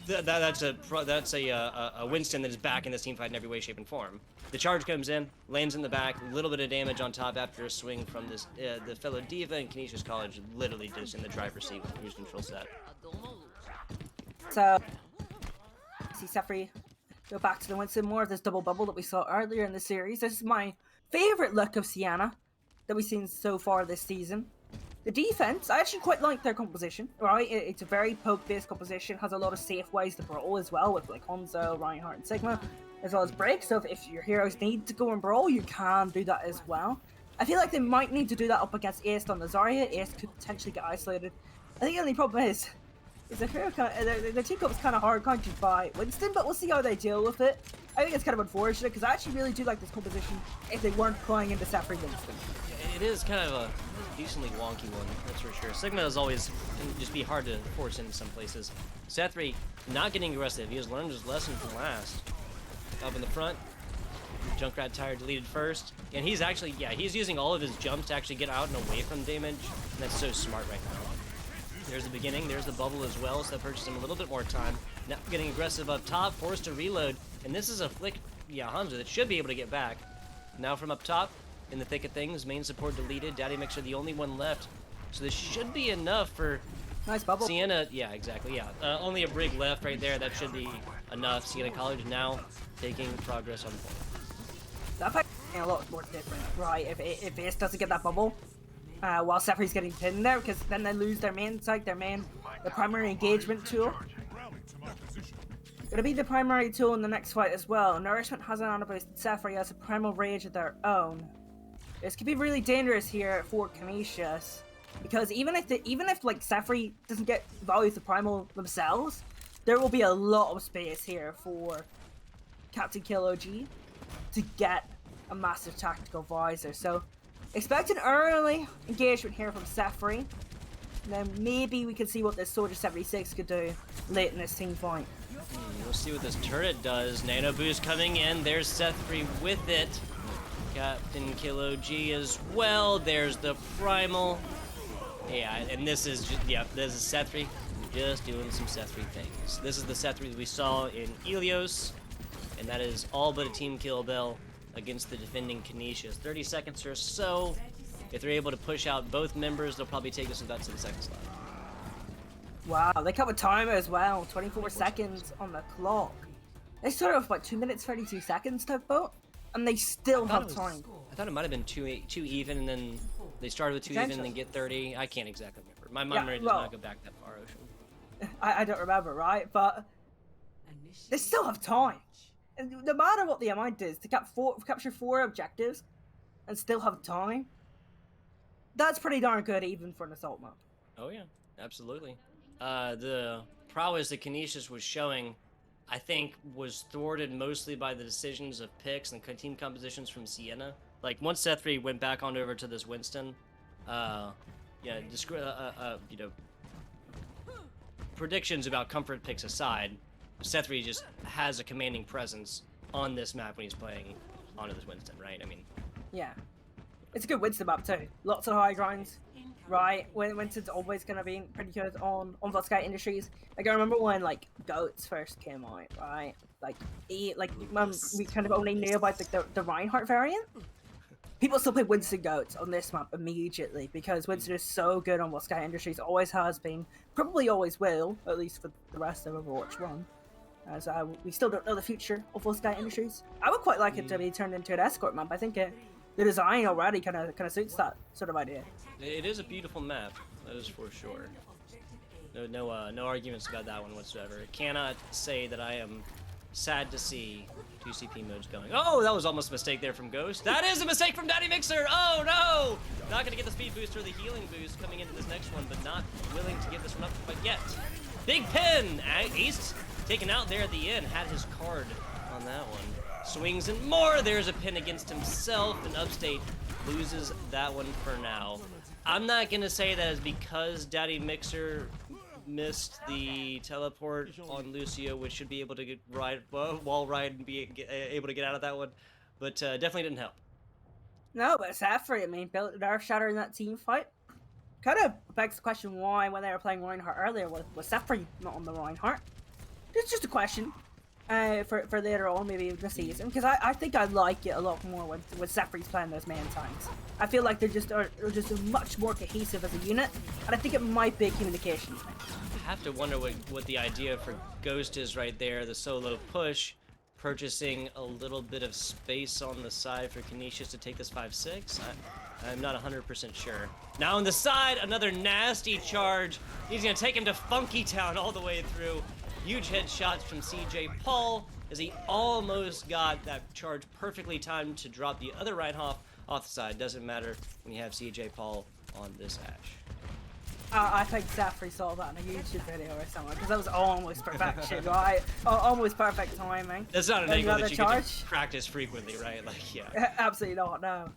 That's a Winston that is back in this team fight in every way, shape, and form. The charge comes in, lands in the back, a little bit of damage on top after a swing from this the fellow Diva, and Canisius College literally just in the driver's seat with the cruise control set. So, see Sefri go back to the Winston, more of this double bubble that we saw earlier in the series. This is my favorite look of Siena that we've seen so far this season. The defense, I actually quite like their composition, right? It's a very poke-based composition, has a lot of safe ways to brawl as well, with Hanzo, Reinhardt, and Sigma, as well as break. So if your heroes need to go and brawl, you can do that as well. I feel like they might need to do that up against Ace on the Zarya. Ace could potentially get isolated. I think the only problem is the team is kind of hard countered by Winston, but we'll see how they deal with it. I think it's kind of unfortunate, because I actually really do like this composition if they weren't playing into Sefri Winston. It is kind of a decently wonky one, that's for sure. Sigma is always can just be hard to force into some places. Sethri not getting aggressive. He has learned his lesson from last. Up in the front, Junkrat Tire deleted first, and he's actually he's using all of his jumps to actually get out and away from damage. And that's so smart right now. There's the beginning, there's the bubble as well, so that purchases him a little bit more time. Now getting aggressive up top, forced to reload, and this is a flick, Hamza that should be able to get back. Now from up top, in the thick of things, main support deleted, Daddy Mixer the only one left, so this should be enough for Nice bubble. Siena. Yeah, exactly, only a brig left right there, that should be enough. Siena College now taking progress on point. That fight is a lot more different, right? If Ace doesn't get that bubble, while Sefri's getting pinned there, because then they lose their main site, their primary engagement tool. Gonna be the primary tool in the next fight as well. Nourishment has an unboosted Sefri has a primal rage of their own. This could be really dangerous here for Canisius, because even if Sefri doesn't get value of the primal themselves, there will be a lot of space here for Captain Kilo G to get a massive tactical visor. So expect an early engagement here from Sefri, and then maybe we can see what this Soldier 76 could do late in this team fight. We'll see what this turret does. Nano boost coming in. There's Sethri with it. Captain Kilo G as well. There's the primal. Yeah, and this is this is Sethri just doing some Sethri things. This is the Sethri that we saw in Helios, and that is all but a team kill bell against the defending Canisius. 30 seconds or so. If they're able to push out both members, they'll probably take us about to the second slot. Wow, they cut with timer as well. 24 seconds on the clock. They started off what 2 minutes 32 seconds tugboat, and they still have time. I thought it might have been two even, and then they started with 2 even, and then get 30. I can't exactly remember. My memory does not go back that far, Ocean. I don't remember, right? But they still have time. And no matter what the amount is, to capture 4 objectives and still have time, that's pretty darn good even for an assault map. Oh yeah, absolutely. The prowess that Canisius was showing, I think, was thwarted mostly by the decisions of picks and team compositions from Siena. Like, once Sethri went back on over to this Winston, you know, predictions about comfort picks aside, Sethri just has a commanding presence on this map when he's playing onto this Winston, right? I mean... Yeah. It's a good Winston map too. Lots of high grinds, right? Winston's always going to be pretty good on Vodka Industries. Like, I remember when, like, Goats first came out, right? Like, we kind of only knew about the Reinhardt variant. People still play Winston Goats on this map immediately because Winston is so good on Vodka Industries, always has been, probably always will, at least for the rest of Overwatch 1. As we still don't know the future of Vodka Industries. I would quite like it to be turned into an escort map. I think the design already kind of suits that sort of idea. It is a beautiful map, that is for sure. No arguments about that one whatsoever. Cannot say that I am sad to see 2CP modes going. Oh, that was almost a mistake there from Ghost. That is a mistake from Daddy Mixer! Oh no! Not gonna get the speed boost or the healing boost coming into this next one, but not willing to give this one up quite yet. Big pin! Ace taken out there at the end, had his card on that one. Swings and more, there's a pin against himself, and Upstate loses that one for now. I'm not gonna say that is because Daddy Mixer missed the teleport on Lucio, which should be able to wall ride and be able to get out of that one, but definitely didn't help. No, but Safri, I mean, built an Earth Shatter in that team fight. Kind of begs the question why, when they were playing Reinhardt earlier, was Safri not on the Reinhardt? It's just a question for later on, maybe in the season, because I think I like it a lot more when Safri's playing those main tanks. I feel like they're just much more cohesive as a unit, and I think it might be a communication thing. I have to wonder what the idea for Ghost is right there, the solo push, purchasing a little bit of space on the side for Canisius to take this 5-6. I'm not 100% sure. Now on the side, another nasty charge. He's gonna take him to Funky Town all the way through. Huge headshots from CJ Paul as he almost got that charge perfectly timed to drop the other right off the side. Doesn't matter when you have CJ Paul on this Ashe. I think Safri saw that in a YouTube video or something, because that was almost perfection, right? Almost perfect timing. That's not an angle that you get to practice frequently, right? Like, yeah. Absolutely not, no.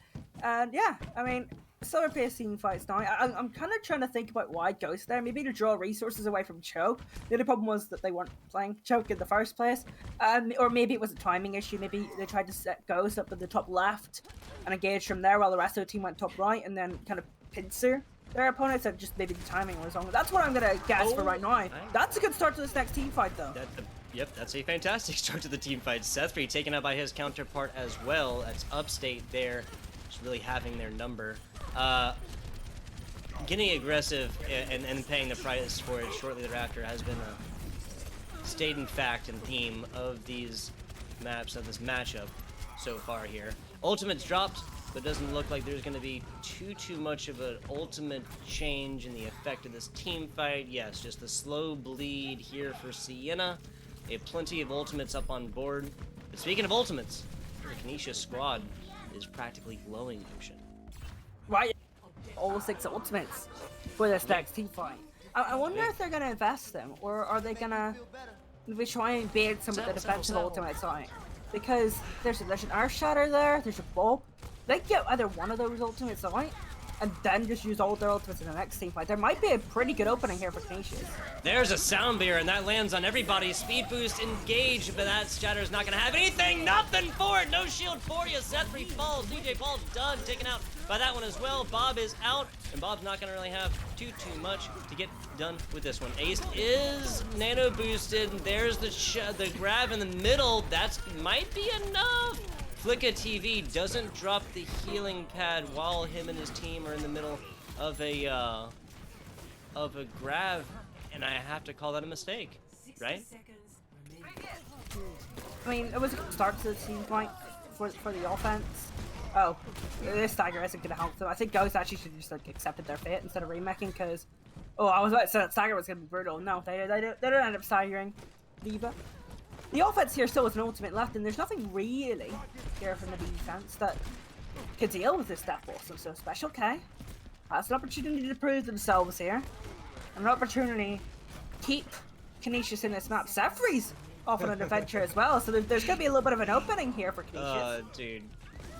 And yeah, I mean, slower paced team fights now. I'm kind of trying to think about why Ghost there. Maybe to draw resources away from Choke. The other problem was that they weren't playing Choke in the first place. Or maybe it was a timing issue. Maybe they tried to set Ghost up at the top left and engage from there while the rest of the team went top right and then kind of pincer their opponents, and just maybe the timing was wrong. That's what I'm going to guess for right now. That's a good start to this next team fight, though. Yep, that's a fantastic start to the team fight. Sethri taken out by his counterpart as well. That's Upstate there, just really having their number. Getting aggressive and paying the price for it shortly thereafter has been a stated fact and theme of these maps, of this matchup so far here. Ultimate's dropped, but it doesn't look like there's going to be too much of an ultimate change in the effect of this team fight. Yes, just the slow bleed here for Siena. They have plenty of ultimates up on board. But speaking of ultimates, the Canisius squad is practically glowing, Ocean. Right, all 6 ultimates for this next team fight. I wonder if they're going to invest them, or are they going to maybe try and bait some of the defensive ultimates out? Because there's an Earth Shatter there, there's a Bob. They get either one of those ultimates out, and then just use all their ultimates in the next team fight. There might be a pretty good opening here for Canisius. There's a sound beer, and that lands on everybody. Speed boost, engage, but that Shatter's not gonna have anything, nothing for it. No shield for you. Sethri falls. DJ Paul's done, taken out by that one as well. Bob is out, and Bob's not gonna really have too much to get done with this one. Ace is nano boosted. There's the grab in the middle. That might be enough. Flicka TV doesn't drop the healing pad while him and his team are in the middle of a grab And I have to call that a mistake, right? I mean, it was a good start to the team fight for the offense. Oh, this stagger isn't going to help them. I think Ghost actually should have just like accepted their fate instead of remaking, because I was about to say that stagger was going to be brutal. No, they don't end up staggering D.Va. The offense here still has an ultimate left, and there's nothing really here from the defense that can deal with this death boss. So Special K has an opportunity to prove themselves here, and an opportunity to keep Canisius in this map. Sefri's off on an adventure as well, so there's going to be a little bit of an opening here for Canisius. Dude,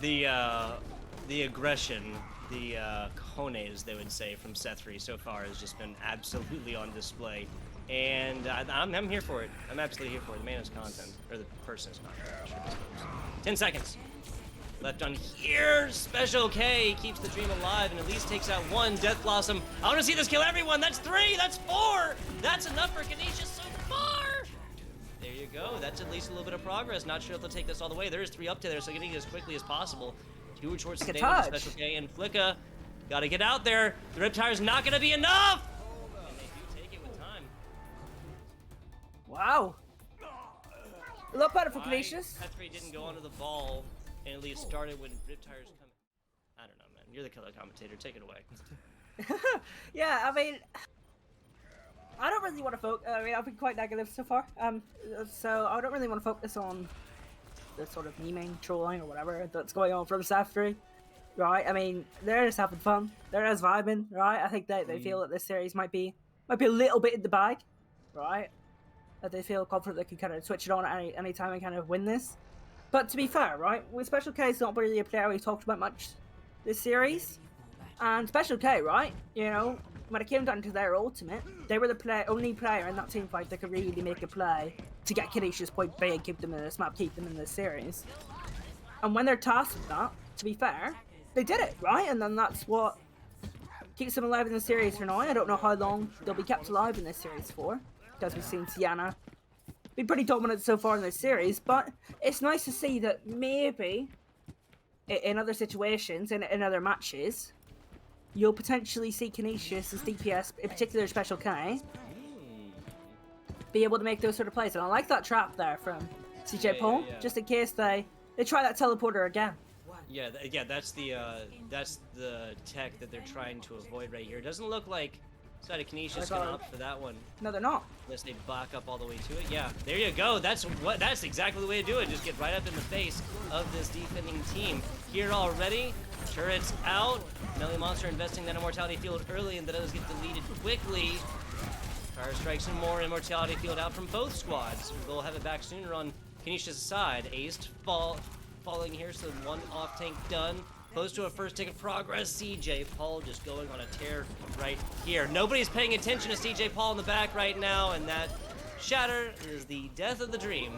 the aggression, the cojones, they would say, from Sethri so far has just been absolutely on display. And I'm here for it. I'm absolutely here for it. The man is content, or the person is content. 10 seconds left on here. Special K keeps the dream alive and at least takes out one Death Blossom. I want to see this kill everyone. That's 3. That's 4. That's enough for Canisius so far. There you go. That's at least a little bit of progress. Not sure if they'll take this all the way. There is 3 up to there, so getting it as quickly as possible. 2 short stay with Special K and Flicka. Got to get out there. The Riptire's not going to be enough. And they do take it with time. Wow. A lot better for Canisius. Sethri didn't go onto the ball and at least started when Riptire's coming. I don't know, man. You're the killer commentator. Take it away. Yeah, I mean, I don't really want to focus. I mean, I've been quite negative so far. So I don't really want to focus on the sort of memeing, trolling, or whatever that's going on from Sefri, right? I mean, they're just having fun. They're just vibing, right? I think they feel that this series might be a little bit in the bag, right? That they feel confident they can kind of switch it on at any time and kind of win this. But to be fair, right, with Special K is not really a player we've talked about much this series. And Special K, right, you know, when it came down to their ultimate, they were the only player in that team fight that could really make a play to get Canisius point B and keep them in this map, keep them in this series. And when they're tasked with that, to be fair, they did it, right? And then that's what keeps them alive in the series for now. I don't know how long they'll be kept alive in this series for, because we've seen Siena be pretty dominant so far in this series, but it's nice to see that maybe in other situations, in other matches, you'll potentially see Canisius' DPS, in particular Special K, be able to make those sort of plays. And I like that trap there from CJ Paul, just in case they try that teleporter again. Yeah, that's the tech that they're trying to avoid right here. It doesn't look like side of Canisius going up for that one. No, they're not. Unless they back up all the way to it. Yeah, there you go. That's exactly the way to do it. Just get right up in the face of this defending team. Here already, turrets out. Melee Monster investing that Immortality Field early, and that does get deleted quickly. Fire strikes some more Immortality Field out from both squads. They'll have it back sooner on Canisius' side. Aced falling here, so one off tank done. Close to a first tick of progress. CJ Paul just going on a tear right here. Nobody's paying attention to CJ Paul in the back right now, and that shatter is the death of the dream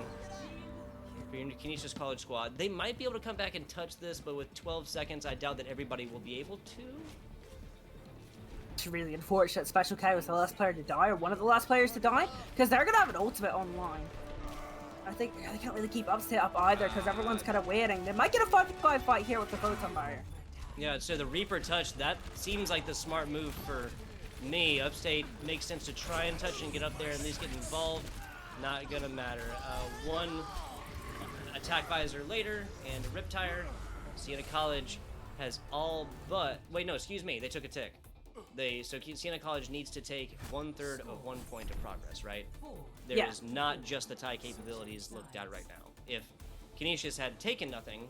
for your Canisius College squad. They might be able to come back and touch this, but with 12 seconds, I doubt that everybody will be able to. It's really unfortunate Special K was the last player to die, or one of the last players to die, because they're going to have an ultimate online. I think they can't really keep Upstate up either, because everyone's kind of waiting. They might get a 5v5 fight here with the Photon Barrier. Yeah, so the Reaper touch, that seems like the smart move for me. Upstate makes sense to try and touch and get up there and at least get involved. Not gonna matter. One attack visor later, and Riptire. Siena College has all but... Wait, no, excuse me, they took a tick. So Siena College needs to take 1/3 of 1 point of progress, right? There is not just the tie capabilities looked at right now. If Canisius had taken nothing,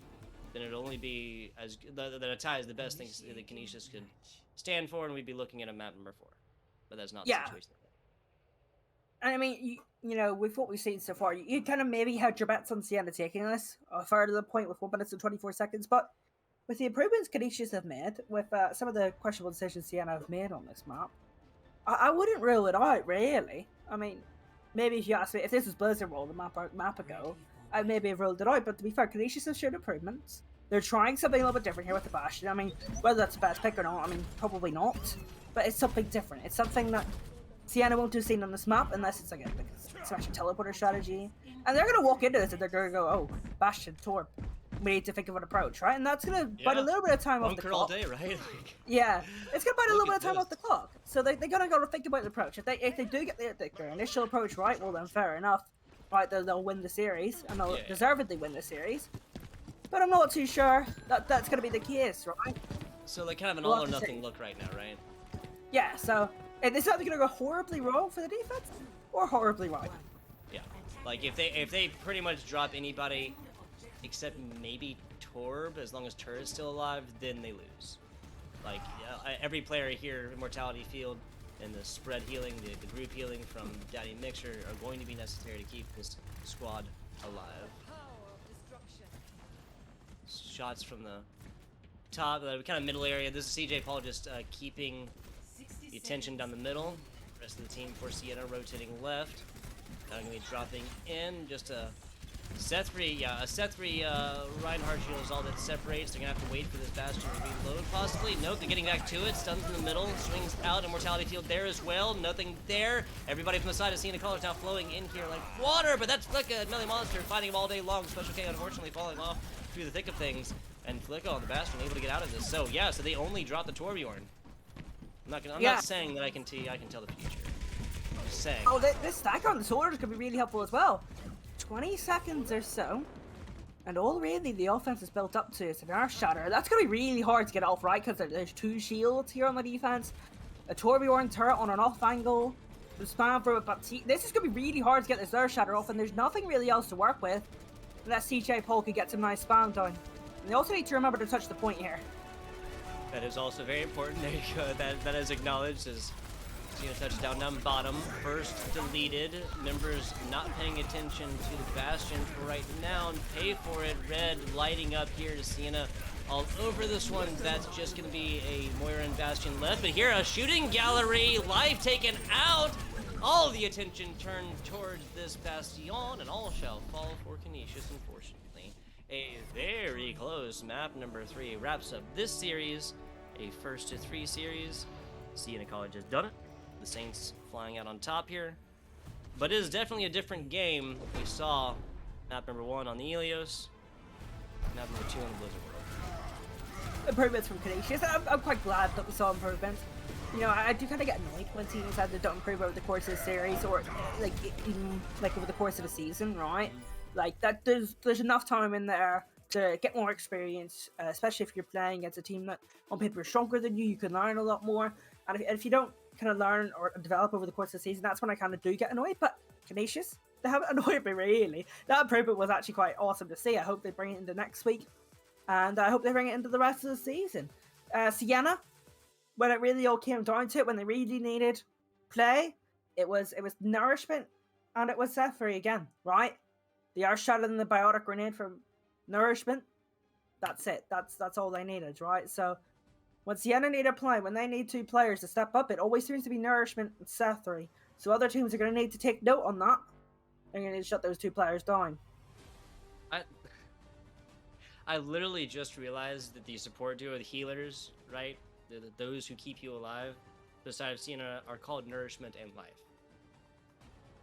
then it'd only be as that a tie is the best thing that Canisius could stand for, and we'd be looking at a map number 4. But that's not the situation. And I mean, you know, with what we've seen so far, you kind of maybe had your bets on Siena taking this far to the point with 1 minute and 24 seconds, but with the improvements Canisius have made, with some of the questionable decisions Siena have made on this map, I wouldn't rule it out, really. I mean, maybe if you asked me, if this was Blizzard World a map ago, I'd maybe have ruled it out, but to be fair, Canisius have shown improvements. They're trying something a little bit different here with the Bastion. I mean, whether that's the best pick or not, I mean, probably not, but it's something different. It's something that Siena won't have seen on this map unless it's like a smash and teleporter strategy. And they're going to walk into this and they're going to go, oh, Bastion, Torp. we need to think of an approach, right? And that's gonna bite a Yeah. little bit of time off the Bunker all clock. day, right? Like, Yeah, it's gonna bite a look little bit at of time off the this. clock. So they're gonna go to think about the approach. If they do get their initial approach right, well then fair enough. Right, they'll win the series and they'll Yeah. deservedly win the series. But I'm not too sure that that's gonna be the case, right? So like kind of an We'll all or have to nothing see. look right now, right? Yeah, so it's either gonna go horribly wrong for the defense or horribly right. Yeah. Like if they pretty much drop anybody except maybe Torb, as long as Tur is still alive, then they lose. Like every player here, Immortality Field, and the spread healing, the group healing from Daddy Mixer are going to be necessary to keep this squad alive. Shots from the top, the kind of middle area. This is CJ Paul just keeping the attention down the middle. Rest of the team for Siena rotating left. Now going to be dropping in. Just a Seth3, yeah, a Seth3 Reinhardt shield is all that separates. They're going to have to wait for this Bastion to reload, possibly. Nope, they're getting back to it. Stuns in the middle, swings out, Immortality Field there as well. Nothing there. Everybody from the side of Siena College now flowing in here like water, but that's Flicka, Melee Monster, fighting him all day long. Special K unfortunately falling off through the thick of things. And Flicka on the Bastion able to get out of this. So, yeah, so they only dropped the Torbjorn. I'm not saying that I can tell the future. I'm just saying. Oh, this stack on the soldiers could be really helpful as well. 20 seconds or so, and already the offense is built up to a severe shatter. That's going to be really hard to get off, right? Because there's two shields here on the defense. A Torbjorn turret on an off angle. The spam from a Baptiste. This is going to be really hard to get this Zerg shatter off, and there's nothing really else to work with unless CJ Paul could get some nice spam down. And they also need to remember to touch the point here. That is also very important. There you go. That is acknowledged as Siena touchdown down bottom. First deleted. Members not paying attention to the Bastion for right now and pay for it. Red lighting up here to Siena all over this one. That's just going to be a Moira and Bastion left. But here, a shooting gallery. Life taken out. All the attention turned towards this Bastion, and all shall fall for Canisius, unfortunately. A very close map number 3 wraps up this series. A 1-3 series. Siena College has done it. The Saints flying out on top here. But it is definitely a different game. We saw map number 1 on the Ilios. Map number 2 on the Blizzard World. Improvements from Canisius. I'm quite glad that we saw improvements. You know, I do kind of get annoyed when teams have to don't improve over the course of the series, or like even like over the course of a season, right? Like that, there's enough time in there to get more experience, especially if you're playing against a team that on paper is stronger than you. You can learn a lot more, and if you don't kind of learn or develop over the course of the season, that's when I kind of do get annoyed. But Canisius, they haven't annoyed me really. That improvement was actually quite awesome to see. I hope they bring it into next week, and I hope they bring it into the rest of the season. Siena, when it really all came down to it, when they really needed play, it was nourishment, and it was Seth3 again, right? The Earth Shadow and the Biotic Grenade from nourishment. That's it. That's all they needed, right? So when Siena need a play, when they need 2 players to step up, it always seems to be nourishment and Seth3. So other teams are going to need to take note on that. They're going to need to shut those 2 players down. I literally just realized that the support duo, the healers, right? Those who keep you alive, besides Siena, are called Nourishment and Life.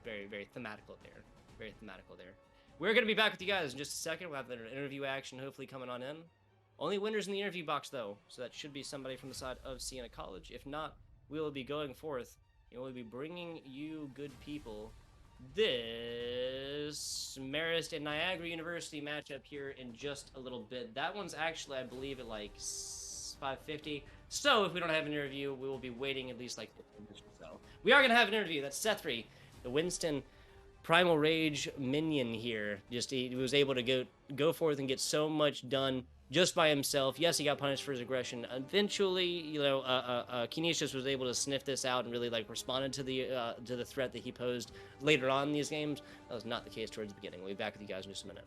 Very, very thematical there. Very thematical there. We're going to be back with you guys in just a second. We'll have an interview action hopefully coming on in. Only winners in the interview box, though, so that should be somebody from the side of Siena College. If not, we will be going forth, and we'll be bringing you good people this Marist and Niagara University matchup here in just a little bit. That one's actually, I believe, at like 5:50. So if we don't have an interview, we will be waiting at least like 15 minutes or so. We are going to have an interview. That's Seth3, the Winston Primal Rage minion here. Just he was able to go forth and get so much done just by himself. Yes, he got punished for his aggression. Eventually, you know, Canisius was able to sniff this out and really like responded to the threat that he posed later on in these games. That was not the case towards the beginning. We'll be back with you guys in just a minute.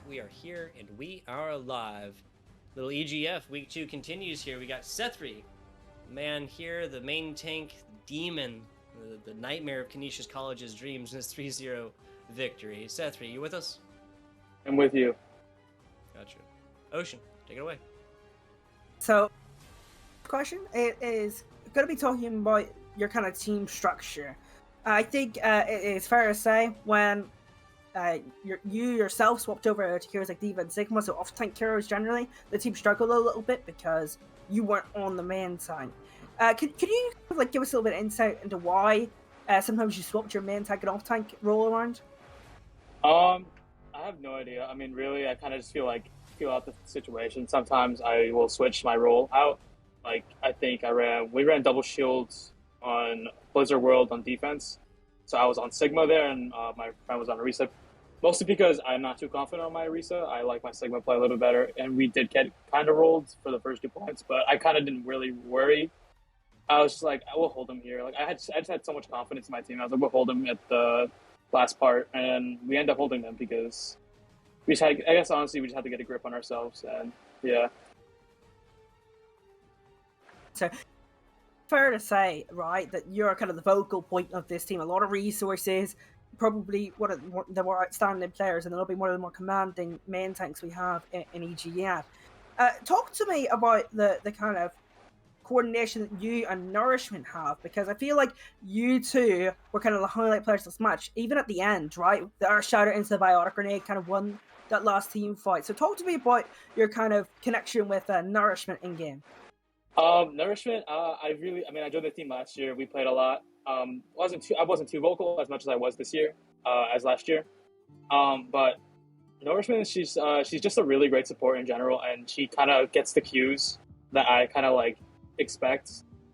We are here and we are alive. Little EGF week 2 continues here. We got Sethri, man here, the main tank demon, the nightmare of Canisius College's dreams in his 3-0 victory. Sethri, you with us? I'm with you. Gotcha. Ocean, take it away. So, question it is going to be talking about your kind of team structure. I think it is fair to say when you yourself swapped over to heroes like Diva and Sigma, so off-tank heroes generally, the team struggled a little bit because you weren't on the main side. Could you like give us a little bit of insight into why sometimes you swapped your main tank and off-tank role around? I have no idea. I mean, really, I kind of just feel out the situation. Sometimes I will switch my role out. Like, I think we ran double shields on Blizzard World on defense. So I was on Sigma there, and my friend was on Orisa. Mostly because I'm not too confident on my Orisa. I like my Sigma play a little bit better, and we did get kind of rolled for the first 2 points, but I kind of didn't really worry. I was just like, I will hold him here. Like, I just had so much confidence in my team. I was like, we'll hold him at the last part, and we end up holding them because we just had, I guess honestly, we just had to get a grip on ourselves, and yeah. So, fair to say, right, that you're kind of the focal point of this team. A lot of resources, probably one of the more outstanding players, and they'll be one of the more commanding main tanks we have in EGF. Talk to me about the kind of coordination that you and Nourishment have, because I feel like you two were kind of the highlight players of this match, even at the end, right? Our shout out into the Biotic Grenade kind of won that last team fight. So talk to me about your kind of connection with Nourishment in game. Nourishment, I joined the team last year. We played a lot. I wasn't too vocal as much as I was this year, as last year. But Nourishment, she's just a really great support in general, and she kind of gets the cues that I kind of like expect,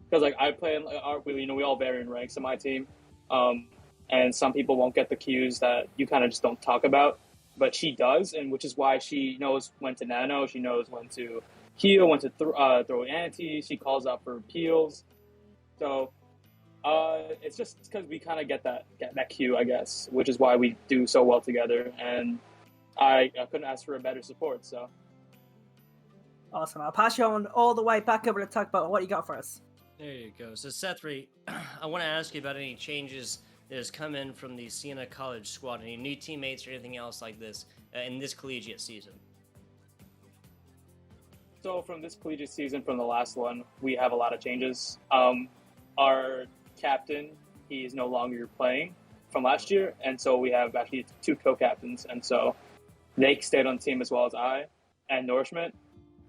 because like I play we all vary in ranks in my team, and some people won't get the cues that you kind of just don't talk about, but she does, and which is why she knows when to nano, she knows when to heal, when to throw anti, she calls out for peels. So it's just because we kind of get that cue, I guess, which is why we do so well together, and I couldn't ask for a better support. So awesome. I'll pass you on all the way back over to talk about what you got for us. There you go. So Sethri, I want to ask you about any changes that has come in from the Siena College squad, any new teammates or anything else like this in this collegiate season. So from this collegiate season, from the last one, we have a lot of changes. Our captain, he is no longer playing from last year, and so we have actually 2 co-captains, and so they stayed on the team as well as I and Nourishment.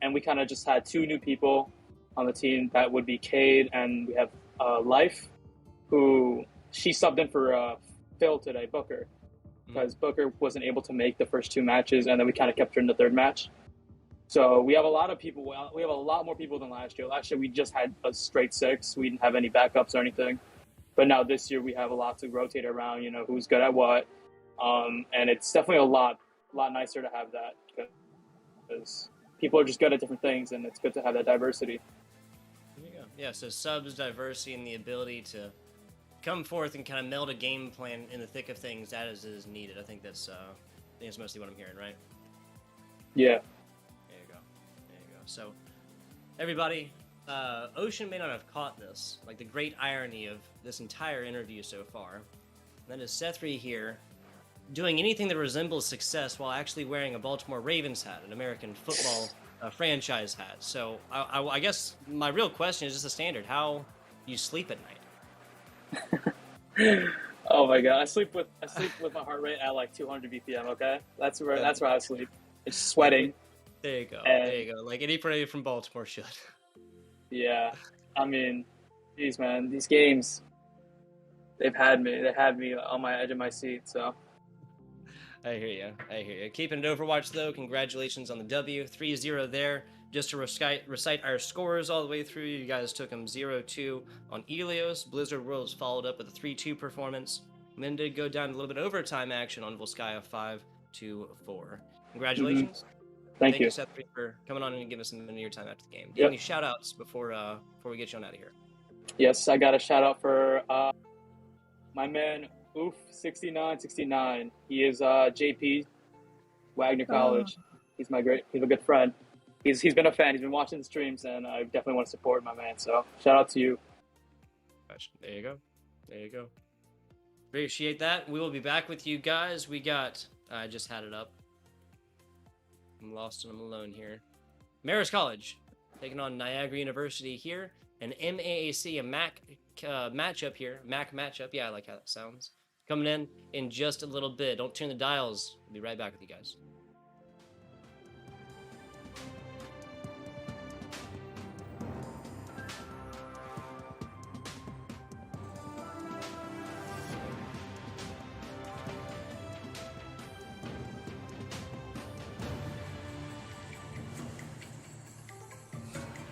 And we kind of just had 2 new people on the team. That would be Cade, and we have Life, who she subbed in for Phil today, Booker, because Booker wasn't able to make the first 2 matches, and then we kind of kept her in the 3rd match. So we have a lot of people. We have a lot more people than last year. Last year we just had a straight 6. We didn't have any backups or anything. But now this year we have a lot to rotate around. You know, who's good at what, and it's definitely a lot nicer to have that, because people are just good at different things, and it's good to have that diversity. There you go. Yeah, so subs, diversity, and the ability to come forth and kind of meld a game plan in the thick of things, that is needed. I think that's mostly what I'm hearing, right? Yeah. There you go. So, everybody, Ocean may not have caught this, like the great irony of this entire interview so far. And that is Sethri here doing anything that resembles success while actually wearing a Baltimore Ravens hat, an American football franchise hat. So I guess my real question is just a standard: how do you sleep at night? Oh my god, I sleep with my heart rate at like 200 BPM. Okay, that's where I sleep. It's sweating. There you go. And, there you go. Like anybody from Baltimore should. Yeah, I mean, geez, man, these games, they've had me on my edge of my seat. So. I hear you. Keeping it Overwatch, though, congratulations on the W. 3-0 there. Just to recite our scores all the way through, you guys took them 0-2 on Elios. Blizzard Worlds followed up with a 3-2 performance. And then did go down a little bit overtime action on Volskaya 5-4. Congratulations. Thank you, Seth, for coming on and giving us some of your time after the game. Do you Yep. have any shout-outs before we get you on out of here? Yes, I got a shout out for my man Oof 6969. He is JP Wagner College. He's a good friend. He's been a fan. He's been watching the streams, and I definitely want to support my man. So shout out to you. There you go. There you go. Appreciate that. We will be back with you guys. I just had it up. I'm lost and I'm alone here. Marist College taking on Niagara University here. An MAAC, a MAC matchup here. MAC matchup. Yeah, I like how that sounds. Coming in just a little bit. Don't turn the dials. We'll be right back with you guys.